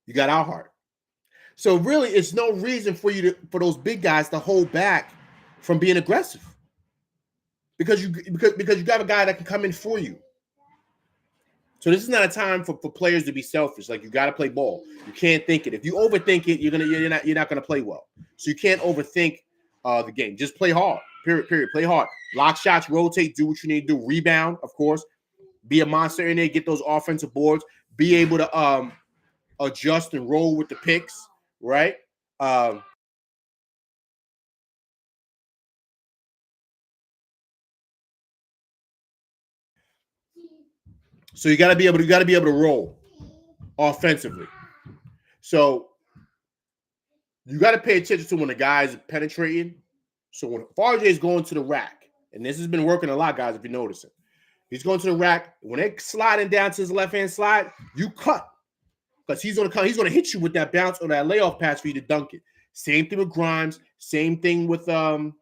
Speaker 1: you got Iheart. So really, it's no reason for those big guys to hold back from being aggressive, because you got a guy that can come in for you. So this is not a time for players to be selfish. Like, you got to play ball. You can't think it. If you overthink it, you're not gonna play well. So you can't overthink the game. Just play hard. Period. Play hard. Block shots, rotate, do what you need to do. Rebound, of course. Be a monster in there. Get those offensive boards. Be able to adjust and roll with the picks, right? So you got to be able to roll offensively. So you got to pay attention to when the guys are penetrating. So when RJ is going to the rack, and this has been working a lot, guys, if you're noticing, he's going to the rack. When they're sliding down to his left-hand slide, you cut, because he's going to come. He's going to hit you with that bounce or that layoff pass for you to dunk it. Same thing with Grimes. Same thing with IQ.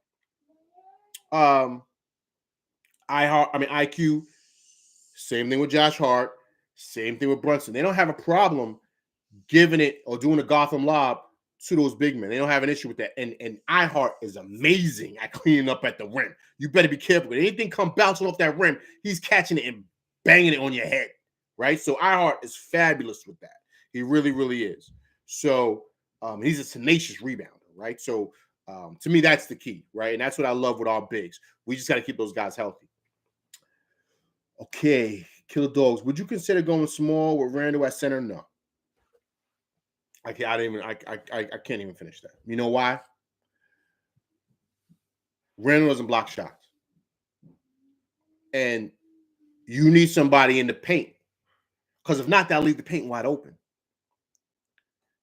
Speaker 1: Same thing with Josh Hart. Same thing with Brunson. They don't have a problem giving it or doing a Gotham lob to those big men. They don't have an issue with that. And Iheart is amazing at cleaning up at the rim. You better be careful. If anything come bouncing off that rim, he's catching it and banging it on your head, right? So Iheart is fabulous with that. He really, really is. So he's a tenacious rebounder, right? So to me, that's the key, right? And that's what I love with our bigs. We just got to keep those guys healthy. Okay, Killer Dogs. Would you consider going small with Randall at center? No. I can't even finish that. You know why? Randall doesn't block shots. And you need somebody in the paint. Because if not, that'll leave the paint wide open.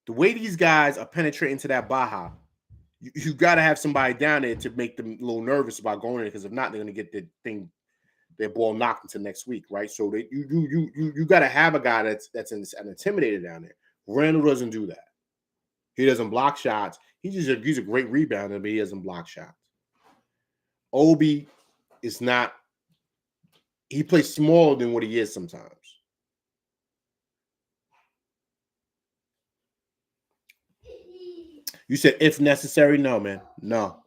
Speaker 1: The way these guys are penetrating to that Baja, you got to have somebody down there to make them a little nervous about going in, because if not, they're going to get the thing their ball knocked into next week, right? So that you got to have a guy that's an intimidator down there. Randall doesn't do that. He doesn't block shots. He's a great rebounder, but he doesn't block shots. Obi is not. He plays smaller than what he is sometimes. You said if necessary, no, man, no.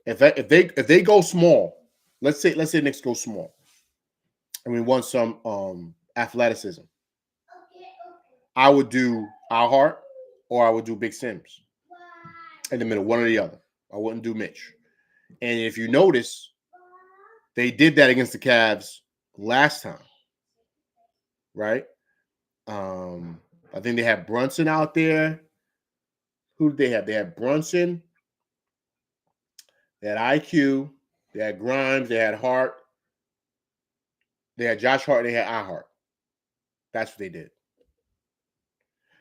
Speaker 1: If they go small, let's say Knicks go small, and we want some athleticism. I would do Alhart or I would do Big Sims in the middle, one or the other. I wouldn't do Mitch. And if you notice, they did that against the Cavs last time, right? I think they had Brunson out there. Who did they have? They had Brunson. They had IQ. They had Grimes. They had Hart. They had Josh Hart. They had iHart. That's what they did.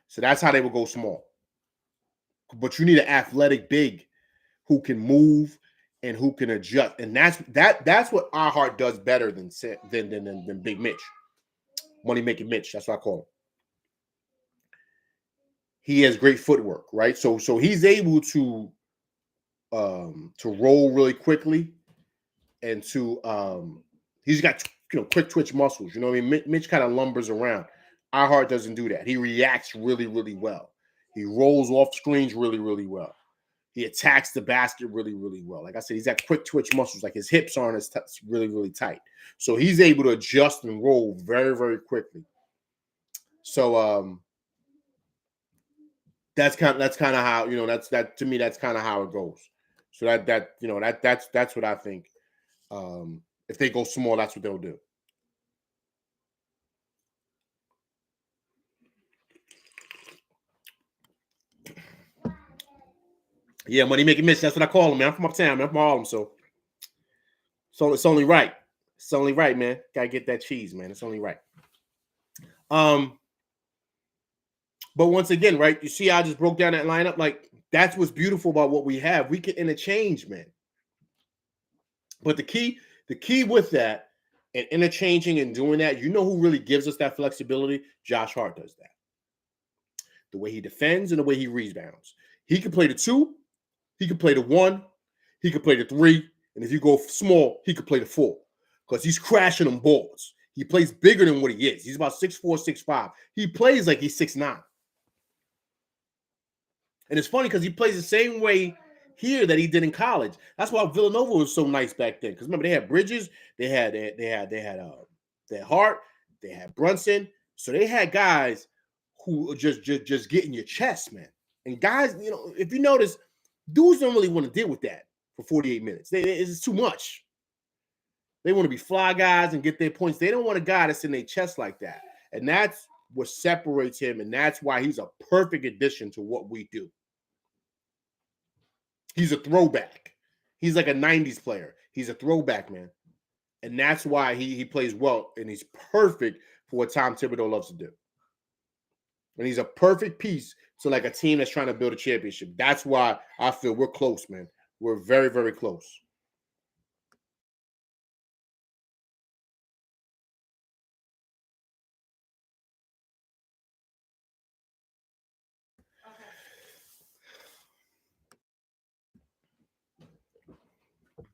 Speaker 1: So that's how they would go small. But you need an athletic big who can move and who can adjust, and that's what iHart does better than Big Mitch, Money Making Mitch. That's what I call him. He has great footwork, right? So he's able to roll really quickly, and he's got quick twitch muscles. You know what I mean? Mitch kind of lumbers around. iHart doesn't do that. He reacts really, really well. He rolls off screens really, really well. He attacks the basket really, really well. Like I said, he's got quick twitch muscles. Like his hips aren't as really, really tight. So he's able to adjust and roll very, very quickly. So that's kind of how that to me. That's kind of how it goes. So that's what I think. If they go small, that's what they'll do. Yeah, Money Making Mitch. That's what I call him, man. I'm from uptown, man. I'm from Harlem, so it's only right. It's only right, man. Gotta get that cheese, man. It's only right. But once again, right? You see, I just broke down that lineup. Like that's what's beautiful about what we have. We can interchange, man. But the key with that and interchanging and doing that, you know who really gives us that flexibility? Josh Hart does that. The way he defends and the way he rebounds. He can play the 2. He can play the 1. He can play the 3. And if you go small, he could play the 4. Because he's crashing them balls. He plays bigger than what he is. He's about 6'4", 6'5". He plays like he's 6'9". And it's funny because he plays the same way here that he did in college. That's why Villanova was so nice back then. Because remember, they had Bridges, they had Hart, they had Brunson. So they had guys who just get in your chest, man. And guys, if you notice, dudes don't really want to deal with that for 48 minutes. It's too much. They want to be fly guys and get their points. They don't want a guy that's in their chest like that. And that's what separates him, and that's why he's a perfect addition to what we do. He's a throwback. He's like a 90s player. He's a throwback, man. And that's why he plays well, and he's perfect for what Tom Thibodeau loves to do. And he's a perfect piece to like a team that's trying to build a championship. That's why I feel we're close, man. We're very, very close.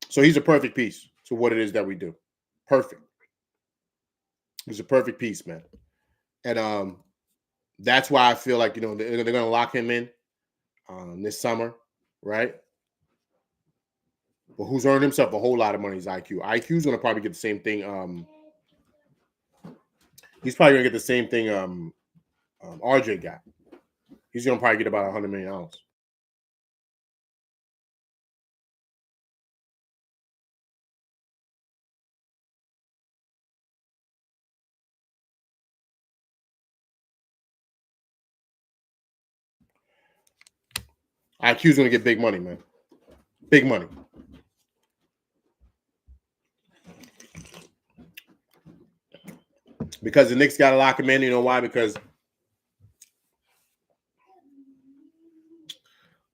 Speaker 1: So he's a perfect piece to what it is that we do. Perfect. He's a perfect piece, man. And that's why I feel like, they're going to lock him in this summer, right? But who's earned himself a whole lot of money is IQ. IQ's going to probably get the same thing. He's probably going to get the same thing RJ got. He's going to probably get about $100 million. IQ's going to get big money, man. Big money. Because the Knicks got to lock him in. You know why? Because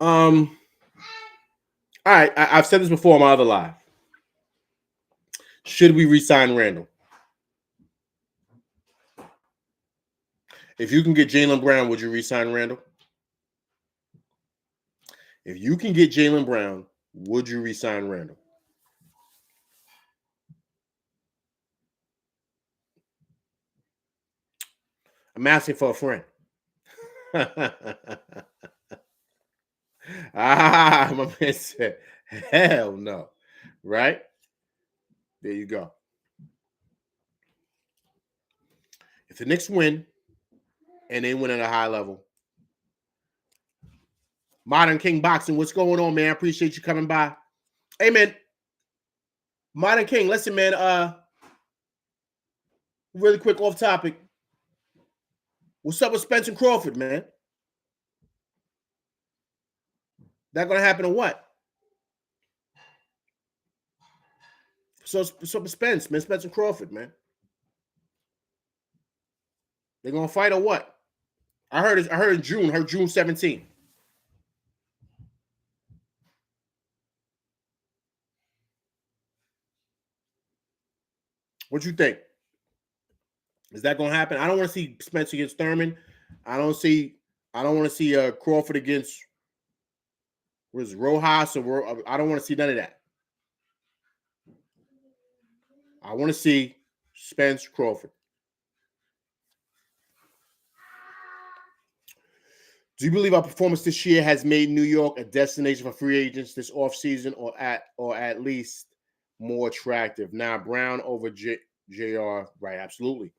Speaker 1: all right, I've said this before on my other live. Should we re-sign Randall? If you can get Jaylen Brown, would you re-sign Randall? If you can get Jaylen Brown, would you re-sign Randall? I'm asking for a friend. My man said, hell no. Right? There you go. If the Knicks win and they win at a high level, Modern King Boxing, what's going on, man? I appreciate you coming by. Hey, man. Modern King, listen, man. Really quick off topic. What's up with Spencer Crawford, man? That gonna happen or what? So Spence, man, Spencer Crawford, man. They're gonna fight or what? I heard in June. Heard June 17th. What you think? Is that gonna happen? I don't want to see Spence against Thurman. I don't want to see Crawford against Rojas or I don't want to see none of that. I want to see Spence Crawford. Do you believe our performance this year has made New York a destination for free agents this offseason or at least more attractive? Now, Brown over JR, right, absolutely.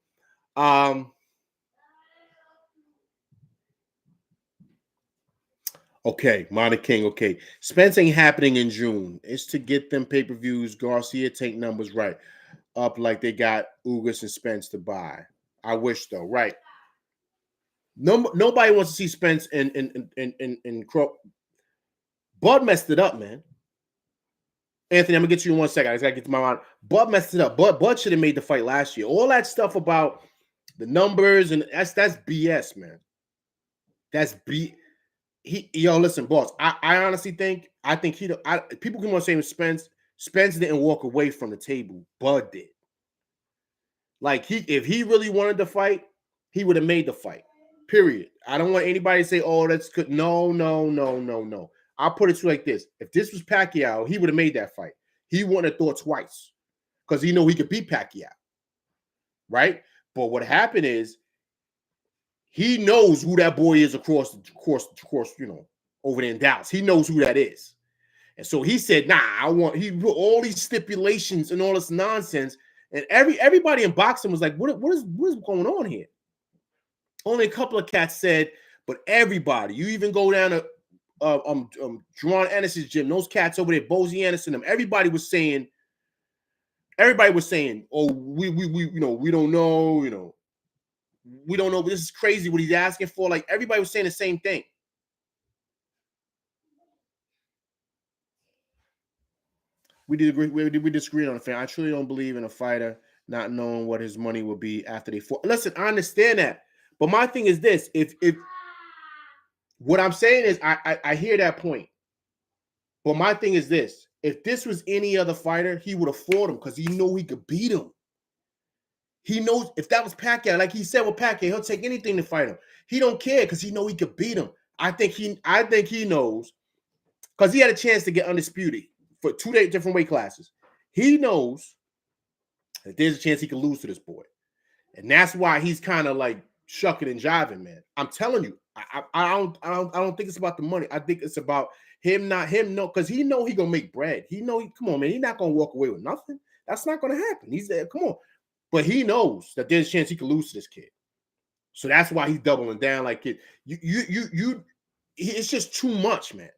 Speaker 1: Okay, Modern King, okay. Spence ain't happening in June. It's to get them pay-per-views, Garcia take numbers right up like they got Ugas and Spence to buy. I wish though, right? Nobody wants to see Spence and Bud messed it up, man. Anthony, I'm gonna get to you in 1 second. I just gotta get to my mind. Bud messed it up. Bud should have made the fight last year. All that stuff about the numbers and that's BS, man. That's listen, boss. I honestly think people can want to say Spence. Spence didn't walk away from the table. Bud did. Like if he really wanted to fight, he would have made the fight. Period. I don't want anybody to say, "Oh, that's good." No. I'll put it to you like this: if this was Pacquiao, he would have made that fight. He wouldn't have thought twice because he know he could beat Pacquiao, right? But what happened is he knows who that boy is across, over there in Dallas. He knows who that is. And so he said, nah, he put all these stipulations and all this nonsense. And everybody in boxing was like, what is going on here? Only a couple of cats said, but everybody, you even go down to Jerron Ennis's gym, those cats over there, Bozy Anderson, them, everybody was saying, oh, we don't know, we don't know. This is crazy what he's asking for. Like everybody was saying the same thing. We disagreed on the fan. I truly don't believe in a fighter not knowing what his money will be after they fought. Listen, I understand that, but my thing is this: if what I'm saying is, I hear that point, but my thing is this: if this was any other fighter, he would have fought him because he know he could beat him. He knows if that was Pacquiao, like he said with Pacquiao, he'll take anything to fight him. He don't care because he know he could beat him. I think he knows because he had a chance to get undisputed for 2 different weight classes. He knows that there's a chance he could lose to this boy, and that's why he's kind of like shucking and jiving, man. I'm telling you, I don't think it's about the money. I think it's about him because he know he gonna make bread. Come on, man, he's not gonna walk away with nothing. That's not gonna happen. He's there. Come on. But he knows that there's a chance he could lose to this kid. So that's why he's doubling down like it. It's just too much, man.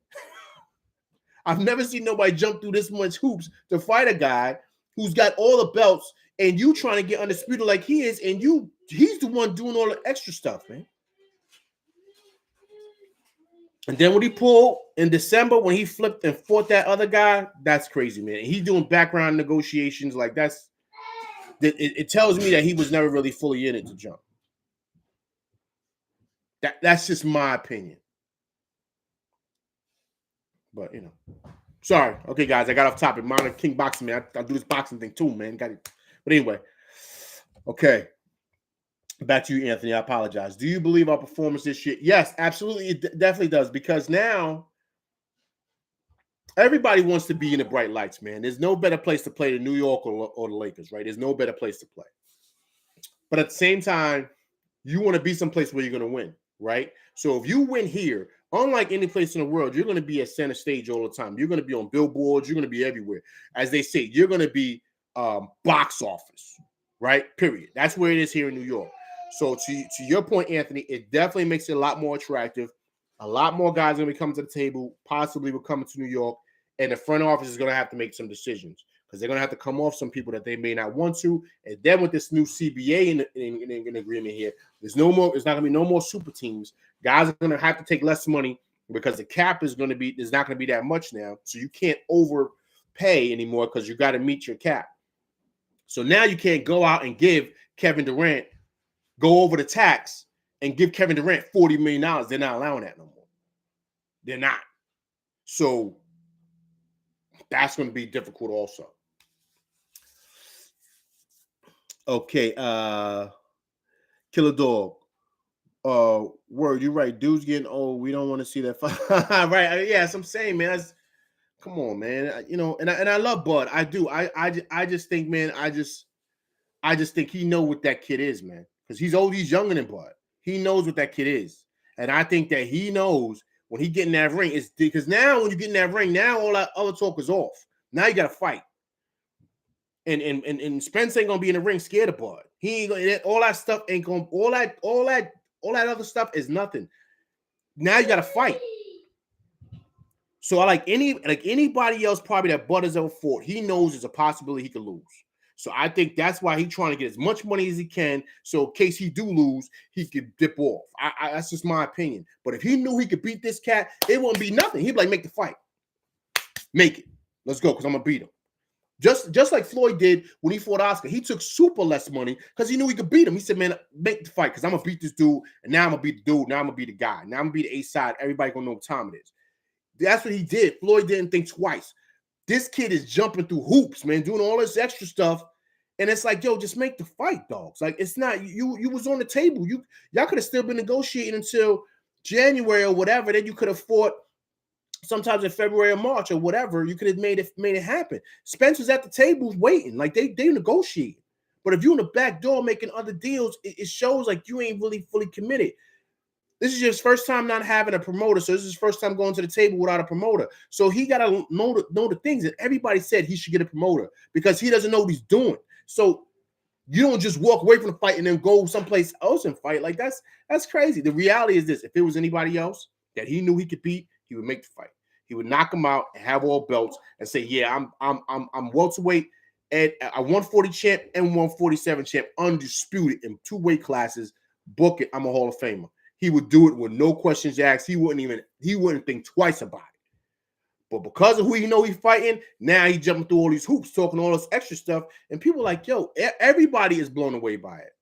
Speaker 1: I've never seen nobody jump through this much hoops to fight a guy who's got all the belts and you trying to get undisputed like he is, and he's the one doing all the extra stuff, man. And then when he pulled in December when he flipped and fought that other guy, that's crazy, man. He's doing background negotiations like it tells me that he was never really fully in it to jump. That's just my opinion. But Sorry. Okay, guys, I got off topic. Modern King Boxing, man. I do this boxing thing too, man. Got it. But anyway, okay. Back to you, Anthony. I apologize. Do you believe our performance this year? Yes, absolutely. It definitely does, because now everybody wants to be in the bright lights, man. There's no better place to play than New York or the Lakers, right? There's no better place to play. But at the same time, you want to be someplace where you're going to win, right? So if you win here, unlike any place in the world, you're going to be at center stage all the time. You're going to be on billboards. You're going to be everywhere. As they say, you're going to be box office, right? Period. That's where it is here in New York. So to your point, Anthony, it definitely makes it a lot more attractive. A lot more guys are going to be coming to the table, possibly will come to New York, and the front office is going to have to make some decisions, because they're going to have to come off some people that they may not want to. And then with this new CBA in agreement here, there's no more. There's not going to be no more super teams. Guys are going to have to take less money because the cap is going to be. There's not going to be that much now, so you can't overpay anymore because you got to meet your cap. So now you can't go out and give Kevin Durant, go over the tax and give Kevin Durant $40 million. They're not allowing that no more. They're not. So that's going to be difficult also. Okay, Killer Dog. Word, you're right. Dude's getting old. We don't want to see that fight. Right. Yes, I'm saying, man. Come on, man. You know, and I love Bud. I do. I just think, man, I just think he know what that kid is, man. Because he's old, he's younger than Bud. He knows what that kid is. And I think that he knows when he get in that ring, it's because now when you get in that ring, now all that other talk is off. Now you gotta fight. And Spence ain't gonna be in the ring scared of Bud. He ain't gonna, all that stuff ain't gonna, all that other stuff is nothing. Now you gotta fight. So I like anybody else probably that Bud has ever fought, he knows there's a possibility he could lose. So I think that's why he's trying to get as much money as he can, so in case he do lose, he could dip off. That's just my opinion. But if he knew he could beat this cat, it wouldn't be nothing. He'd be like, make the fight. Make it. Let's go, because I'm gonna beat him. Just like Floyd did when he fought Oscar. He took super less money because he knew he could beat him. He said, man, make the fight because I'm going to beat this dude, and now I'm going to beat the dude. Now I'm going to be the guy. Now I'm going to be the A-side. Everybody going to know what time it is. That's what he did. Floyd didn't think twice. This kid is jumping through hoops, man, doing all this extra stuff. And it's like, yo, just make the fight, dogs. Like, it's not, you was on the table. Y'all could have still been negotiating until January or whatever. Then you could have fought sometimes in February or March or whatever. You could have made it happen. Spencer's at the table waiting. Like, they negotiate. But if you're in the back door making other deals, it shows like you ain't really fully committed. This is his first time not having a promoter. So this is his first time going to the table without a promoter. So he got to know the things that everybody said he should get a promoter because he doesn't know what he's doing. So you don't just walk away from the fight and then go someplace else and fight. Like, that's crazy. The reality is this: if it was anybody else that he knew he could beat, he would make the fight. He would knock him out and have all belts and say, "Yeah, I'm welterweight and a 140 champ and 147 champ, undisputed in 2 weight classes. Book it. I'm a Hall of Famer." He would do it with no questions asked. He wouldn't think twice about it. But because of who he's fighting, now he's jumping through all these hoops, talking all this extra stuff, and people are like, yo, everybody is blown away by it.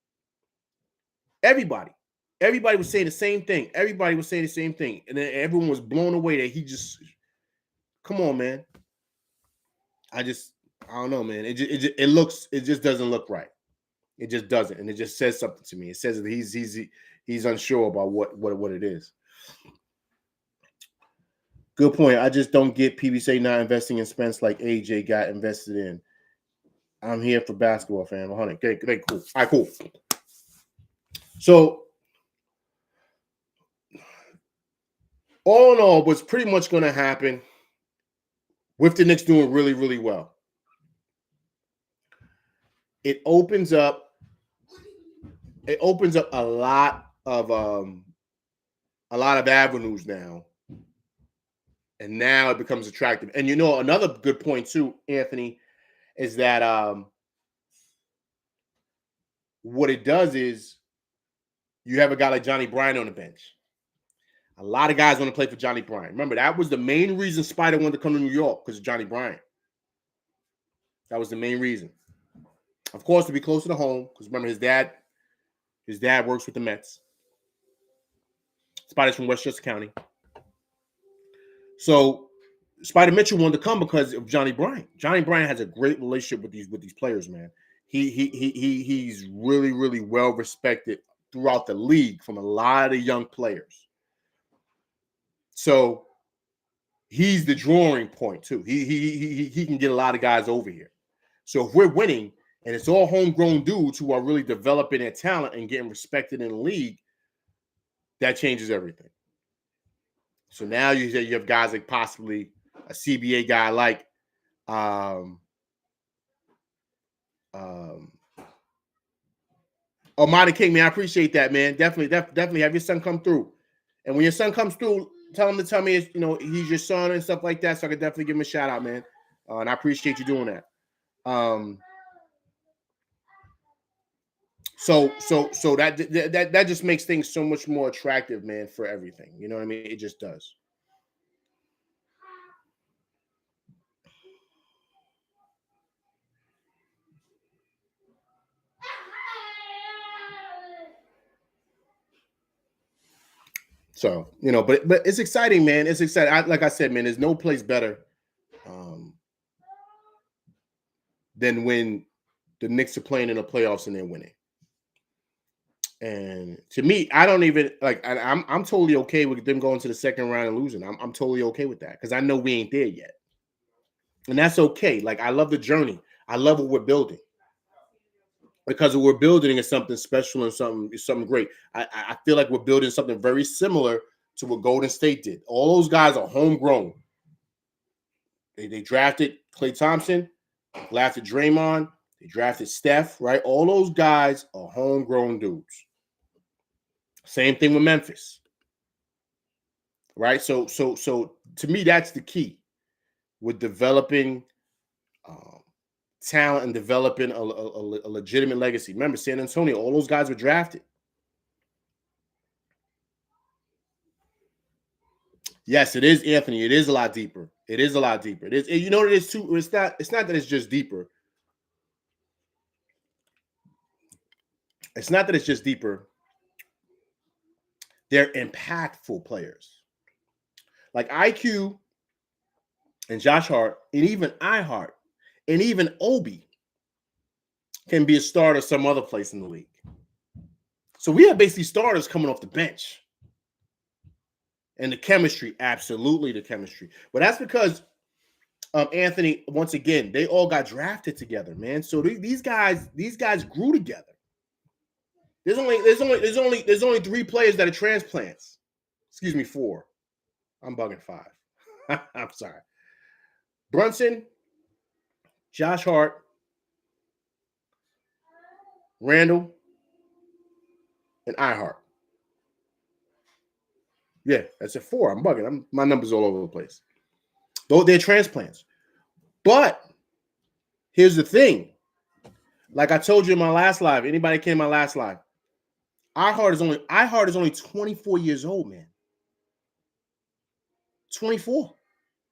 Speaker 1: Everybody was saying the same thing. Everybody was saying the same thing, and then everyone was blown away that he just, come on, man. I don't know, man. It just doesn't look right. It just doesn't, and it just says something to me. It says that he's unsure about what it is. Good point. I just don't get PBC not investing in Spence like AJ got invested in. I'm here for basketball, fan. 100. Okay, cool. All right, cool. So, all in all, what's pretty much going to happen with the Knicks doing really, really well, it opens up a lot of avenues now. And now it becomes attractive. And another good point too, Anthony, is that what it does is you have a guy like Johnny Bryant on the bench. A lot of guys want to play for Johnny Bryant. Remember, that was the main reason Spider wanted to come to New York, because of Johnny Bryant. That was the main reason. Of course, to be closer to home, because remember, his dad works with the Mets. Spider's from Westchester County. So Spider Mitchell wanted to come because of Johnny Bryant. Johnny Bryant has a great relationship with these players, man. He's really well respected throughout the league from a lot of young players. So he's the drawing point too. He can get a lot of guys over here. So if we're winning and it's all homegrown dudes who are really developing their talent and getting respected in the league, that changes everything. So now you have guys like possibly a CBA guy like Omada King, man. I appreciate that, man. Definitely have your son come through. And when your son comes through, tell him to tell me, he's your son and stuff like that. So I could definitely give him a shout out, man. And I appreciate you doing that. So that just makes things so much more attractive, man, for everything. You know what I mean? It just does. So, but it's exciting, man. It's exciting. Like I said, man, there's no place better than when the Knicks are playing in the playoffs and they're winning. And to me, I don't even like. I'm totally okay with them going to the second round and losing. I'm totally okay with that because I know we ain't there yet, and that's okay. Like I love the journey. I love what we're building because what we're building is something special and something great. I feel like we're building something very similar to what Golden State did. All those guys are homegrown. They drafted Klay Thompson, drafted Draymond, they drafted Steph. Right, all those guys are homegrown dudes. Same thing with Memphis, right? So to me, that's the key with developing talent and developing a legitimate legacy. Remember, San Antonio, all those guys were drafted. Yes, it is, Anthony. It is a lot deeper. It is a lot deeper. It is. You know what it is too. It's not that it's just deeper. It's not that it's just deeper. They're impactful players. Like IQ and Josh Hart, and even iHeart, and even Obi can be a starter some other place in the league. So we have basically starters coming off the bench. And the chemistry, absolutely the chemistry. But that's because Anthony, once again, they all got drafted together, man. So these guys grew together. There's only 3 players that are transplants. Excuse me, 4. I'm bugging 5. I'm sorry. Brunson, Josh Hart, Randall, and iHeart. Yeah, that's a 4. I'm bugging. My numbers all over the place. Though they're transplants. But here's the thing. Like I told you in my last live, anybody came in my last live, iHeart is only 24 years old, man. 24.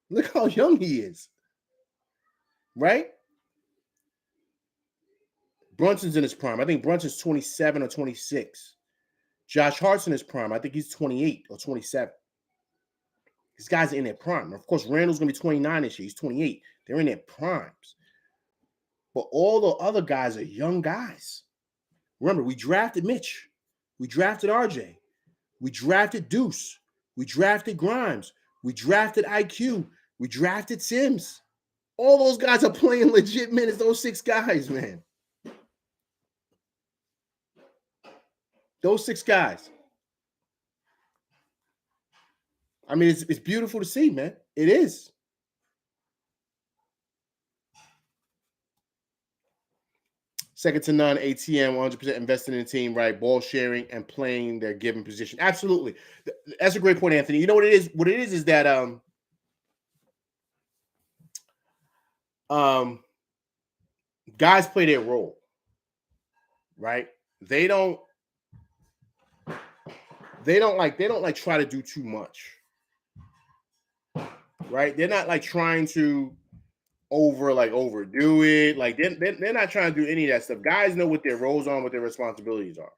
Speaker 1: Look how young he is. Right? Brunson's in his prime. I think Brunson's 27 or 26. Josh Hart's in his prime. I think he's 28 or 27. These guys are in their prime. Of course, Randall's going to be 29 this year. He's 28. They're in their primes. But all the other guys are young guys. Remember, we drafted Mitch. We drafted RJ. We drafted Deuce. We drafted Grimes. We drafted IQ. We drafted Sims. All those guys are playing legit minutes, those 6 guys, man. Those 6 guys. I mean, it's beautiful to see, man. It is. Second to none, ATM, 100% invested in the team, right? Ball sharing and playing their given position. Absolutely. That's a great point, Anthony. You know what it is? What it is that guys play their role, right? They don't like try to do too much, right? They're not like trying to overdo it. Like they're not trying to do any of that stuff. Guys know what their roles are, what their responsibilities are.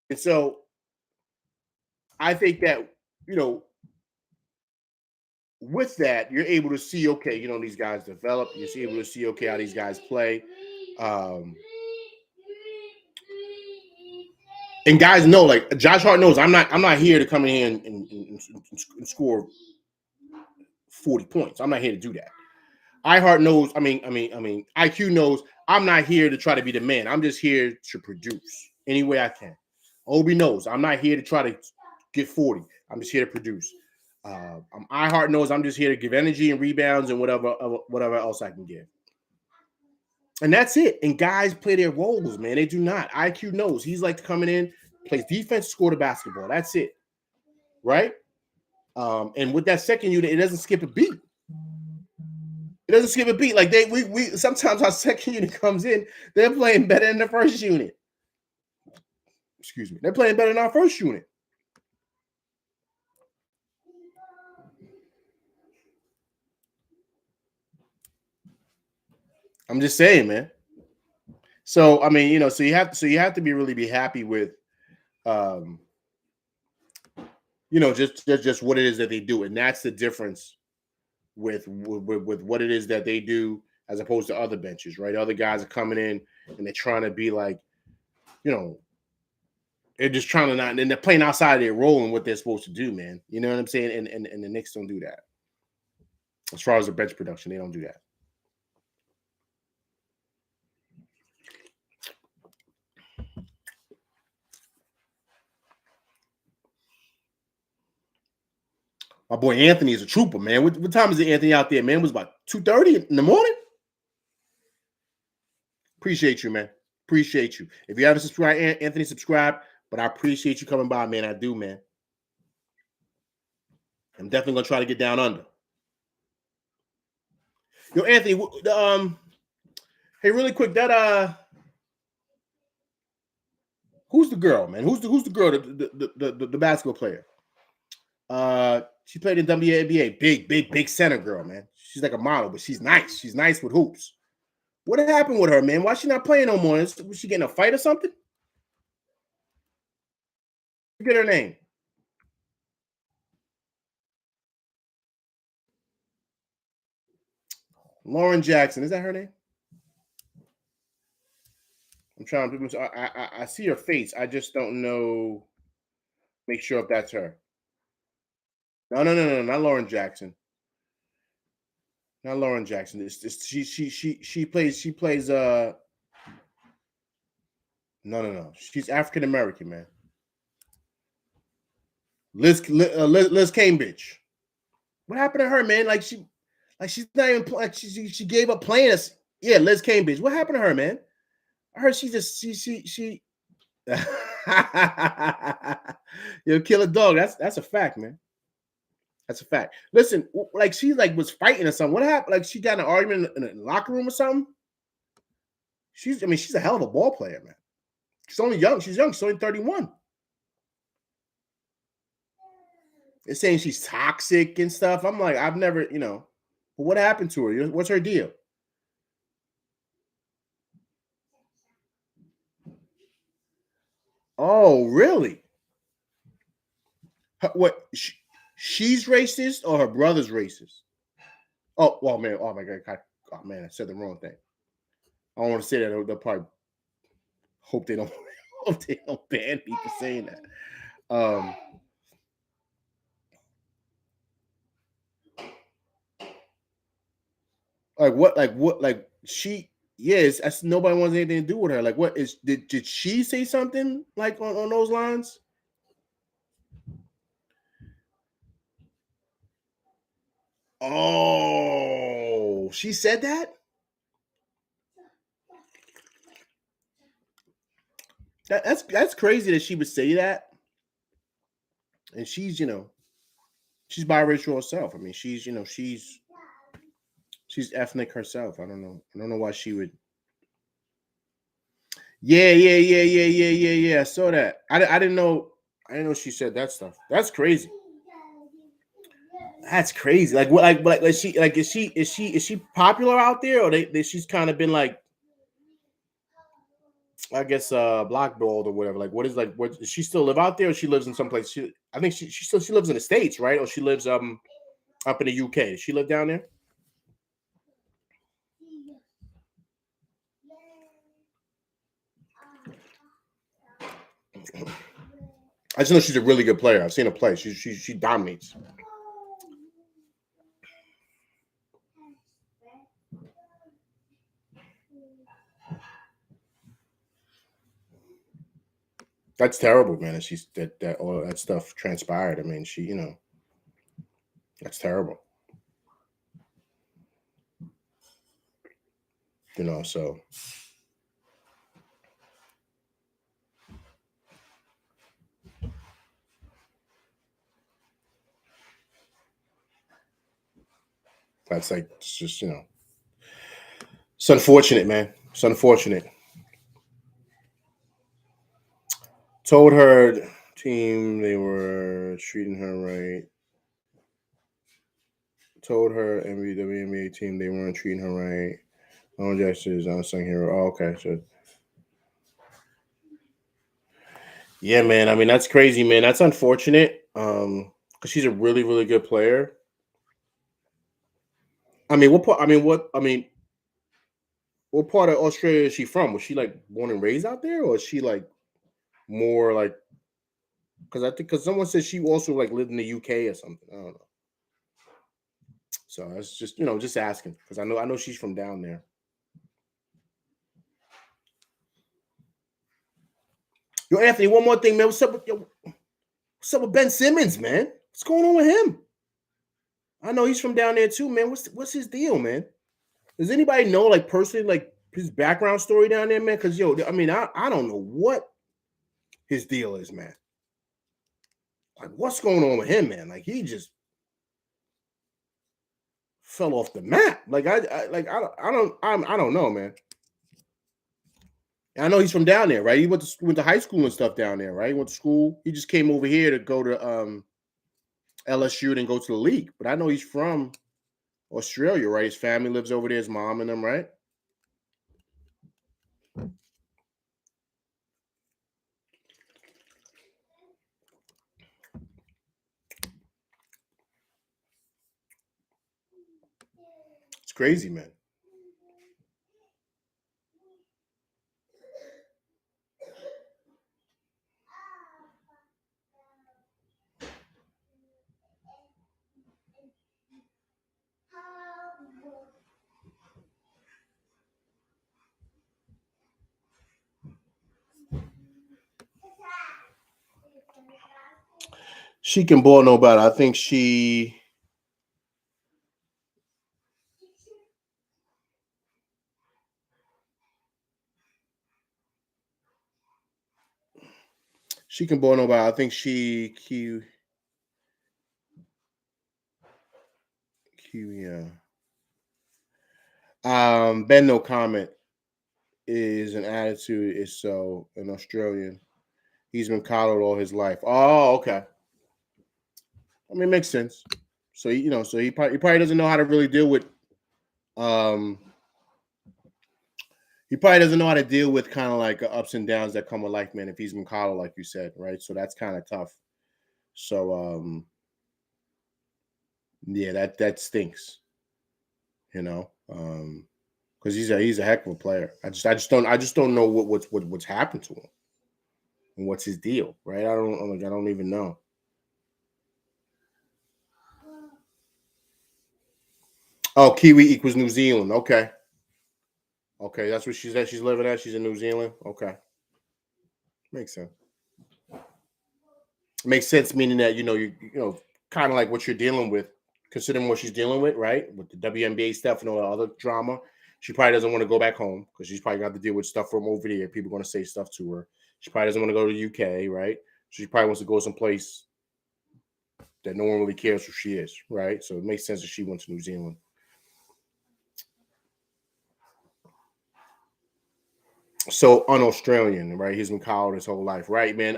Speaker 1: And so I think that, with that, you're able to see, okay, these guys develop. You're able to see, okay, how these guys play. And guys know, like Josh Hart knows, I'm not here to come in here and score 40 points. I'm not here to do that. iHeart knows, IQ knows I'm not here to try to be the man. I'm just here to produce any way I can. Obi knows I'm not here to try to get 40. I'm just here to produce. iHeart knows I'm just here to give energy and rebounds and whatever else I can give. And that's it. And guys play their roles, man. They do not. IQ knows he's like coming in, plays defense, score the basketball. That's it. Right? And with that second unit, it doesn't skip a beat. It doesn't skip a beat. Like we sometimes our second unit comes in, they're playing better than the first unit. Excuse me. They're playing better than our first unit. I'm just saying, man. So so you have to really be happy with just what it is that they do. And that's the difference with what it is that they do as opposed to other benches, right? Other guys are coming in and they're trying to be like, they're just trying to not, and they're playing outside of their role and what they're supposed to do, man. You know what I'm saying? And the Knicks don't do that. As far as the bench production, they don't do that. My boy Anthony is a trooper, man. What time is it, Anthony, out there, man? It was about 2:30 in the morning. Appreciate you, man. Appreciate you. If you haven't subscribed, Anthony, subscribe. But I appreciate you coming by, man. I do, man. I'm definitely gonna try to get down under. Yo, Anthony, hey, really quick, who's the girl, man? Who's the girl, the basketball player? She played in WNBA. Big center girl, man. She's like a model, but she's nice. She's nice with hoops. What happened with her, man? Why is she not playing no more? Was she getting a fight or something? Forget her name. Lauren Jackson. Is that her name? I'm trying to. I see her face. I just don't know. Make sure if that's her. No, not Lauren Jackson. Not Lauren Jackson. It's she plays no. She's African American, man. Liz Cambridge. What happened to her, man? She's not even like she gave up playing us. Yeah, Liz Cambridge. What happened to her, man? I heard she You'll kill a dog. That's a fact, man. That's a fact. Listen, like she was fighting or something. What happened? Like she got in an argument in the locker room or something. She's a hell of a ball player, man. She's only young. She's young. She's only 31. They're saying she's toxic and stuff. I'm like, I've never, but what happened to her? What's her deal? Oh, really? What? She's racist or her brother's racist? Oh, well, man. Oh, my God. Oh, man, I said the wrong thing. I don't want to say that. They'll probably hope they don't ban me for saying that. She, yes, nobody wants anything to do with her. Like, what is, did she say something like on those lines? Oh, she said that? That's crazy that she would say that. And she's, she's biracial herself. I mean, she's ethnic herself. I don't know why she would. Yeah. I saw that. I didn't know. I didn't know she said that stuff. That's crazy. That's crazy. Like what? Like is she popular out there, or she's kind of been like, I guess blackballed or whatever. Like what is like what? Does she still live out there, or she lives in some place? I think she lives in the States, right? Or she lives Up in the UK. Does she live down there? I just know she's a really good player. I've seen her play. She dominates. That's terrible, man. That all that stuff transpired. I mean, that's terrible. So that's like it's just it's unfortunate, man. It's unfortunate. Told her team they were treating her right. Told her WNBA team they weren't treating her right. No gestures, unsung hero. Oh, okay. So yeah, man. I mean, that's crazy, man. That's unfortunate. Because she's a really, really good player. I mean, what part? I mean, what part of Australia is she from? Was she like born and raised out there, or is she like more like? Because I think because someone said she also like lived in the UK or something. I don't know. So that's just just asking because I know she's from down there. Yo, Anthony, one more thing, man. What's up with Ben Simmons, man? What's going on with him? I know he's from down there too, man. What's his deal, man? Does anybody know, like personally, like his background story down there, man? Because I mean, I don't know what his deal is, man. Like, what's going on with him, man? Like, he just fell off the map. Like, I don't know, man. I know he's from down there, right? He went to high school and stuff down there, right? He went to school. He just came over here to go to LSU and go to the league. But I know he's from Australia, right? His family lives over there. His mom and them, right? It's crazy, man. She can ball no better. I think she can ball no better. I think yeah. Ben no comment is an attitude is so an Australian. He's been coddled all his life. Oh, okay. I mean, it makes sense. So he probably doesn't know how to really deal with um he probably doesn't know how to deal with kind of like ups and downs that come with life, man. If he's been coddled, like you said, right? So that's kind of tough. So yeah, that stinks, you know. Because he's a heck of a player. I just don't know what's happened to him and what's his deal, right? I don't even know. Oh, Kiwi equals New Zealand. Okay. Okay, that's what she's at. She's living at. She's in New Zealand. Okay. Makes sense. Makes sense, meaning that kind of like what you're dealing with, considering what she's dealing with, right? With the WNBA stuff and all the other drama. She probably doesn't want to go back home because she's probably got to deal with stuff from over there. People going to say stuff to her. She probably doesn't want to go to the UK, right? She probably wants to go someplace that no one really cares who she is, right? So it makes sense that she went to New Zealand. So un-Australian, right? He's been coddled his whole life, right, man?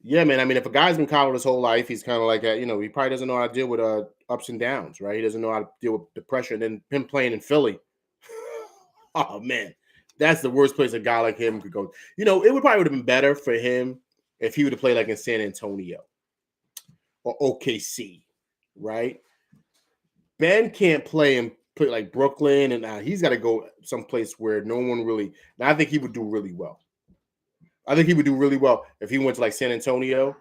Speaker 1: Yeah, man. I mean, if a guy's been coddled his whole life, he's kind of like that. He probably doesn't know how to deal with ups and downs, right? He doesn't know how to deal with the pressure. And then him playing in Philly, oh man, that's the worst place a guy like him could go. It would have been better for him if he would have played like in San Antonio or OKC, right? Ben can't play and play like Brooklyn, and he's got to go someplace where no one really. Now, I think he would do really well. I think he would do really well if he went to like San Antonio,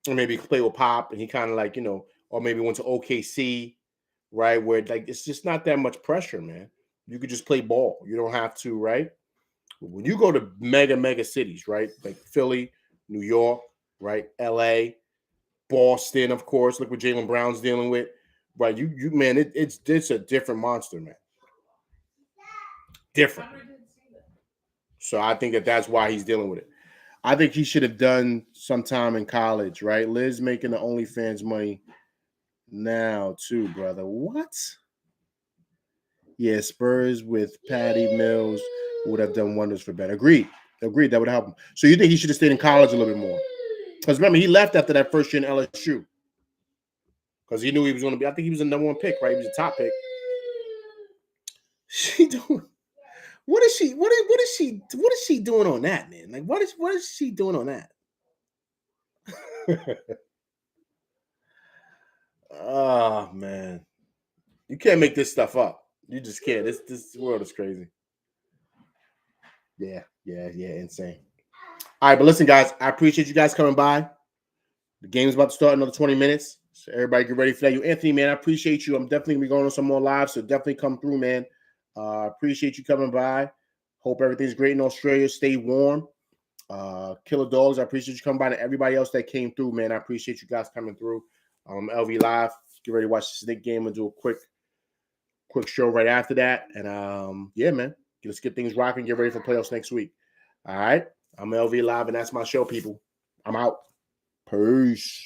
Speaker 1: or maybe play with Pop, and he kind of like or maybe went to OKC, right? Where like it's just not that much pressure, man. You could just play ball. You don't have to, right? When you go to mega cities, right? Like Philly, New York, right? LA, Boston, of course. Look what Jaylen Brown's dealing with. Right. You man, it's a different monster, man. Different. So I think that's why he's dealing with it. I think he should have done some time in college, right? Liz making the OnlyFans money now, too, brother. What? Yeah, Spurs with Patty Mills would have done wonders for Ben. Agreed. Agreed. That would help him. So you think he should have stayed in college a little bit more? Because remember, he left after that first year in LSU. Because he knew he was going to be, I think he was the number one pick, right? He was a top pick. She doing what is she doing on that, man? Like what is she doing on that? Oh man. You can't make this stuff up. You just can't. This world is crazy. Yeah, insane. All right, but listen, guys, I appreciate you guys coming by. The game's about to start in another 20 minutes. So everybody get ready for that. You, Anthony, man, I appreciate you. I'm definitely gonna be going on some more lives, so definitely come through, man. Appreciate you coming by. Hope everything's great in Australia. Stay warm. Killer Dogs, I appreciate you coming by. And everybody else that came through, man, I appreciate you guys coming through. LV Live, get ready to watch the Snick game and do a quick show right after that. And yeah, man, let's get things rocking. Get ready for playoffs next week. All right, I'm LV Live, and that's my show, people. I'm out. Peace.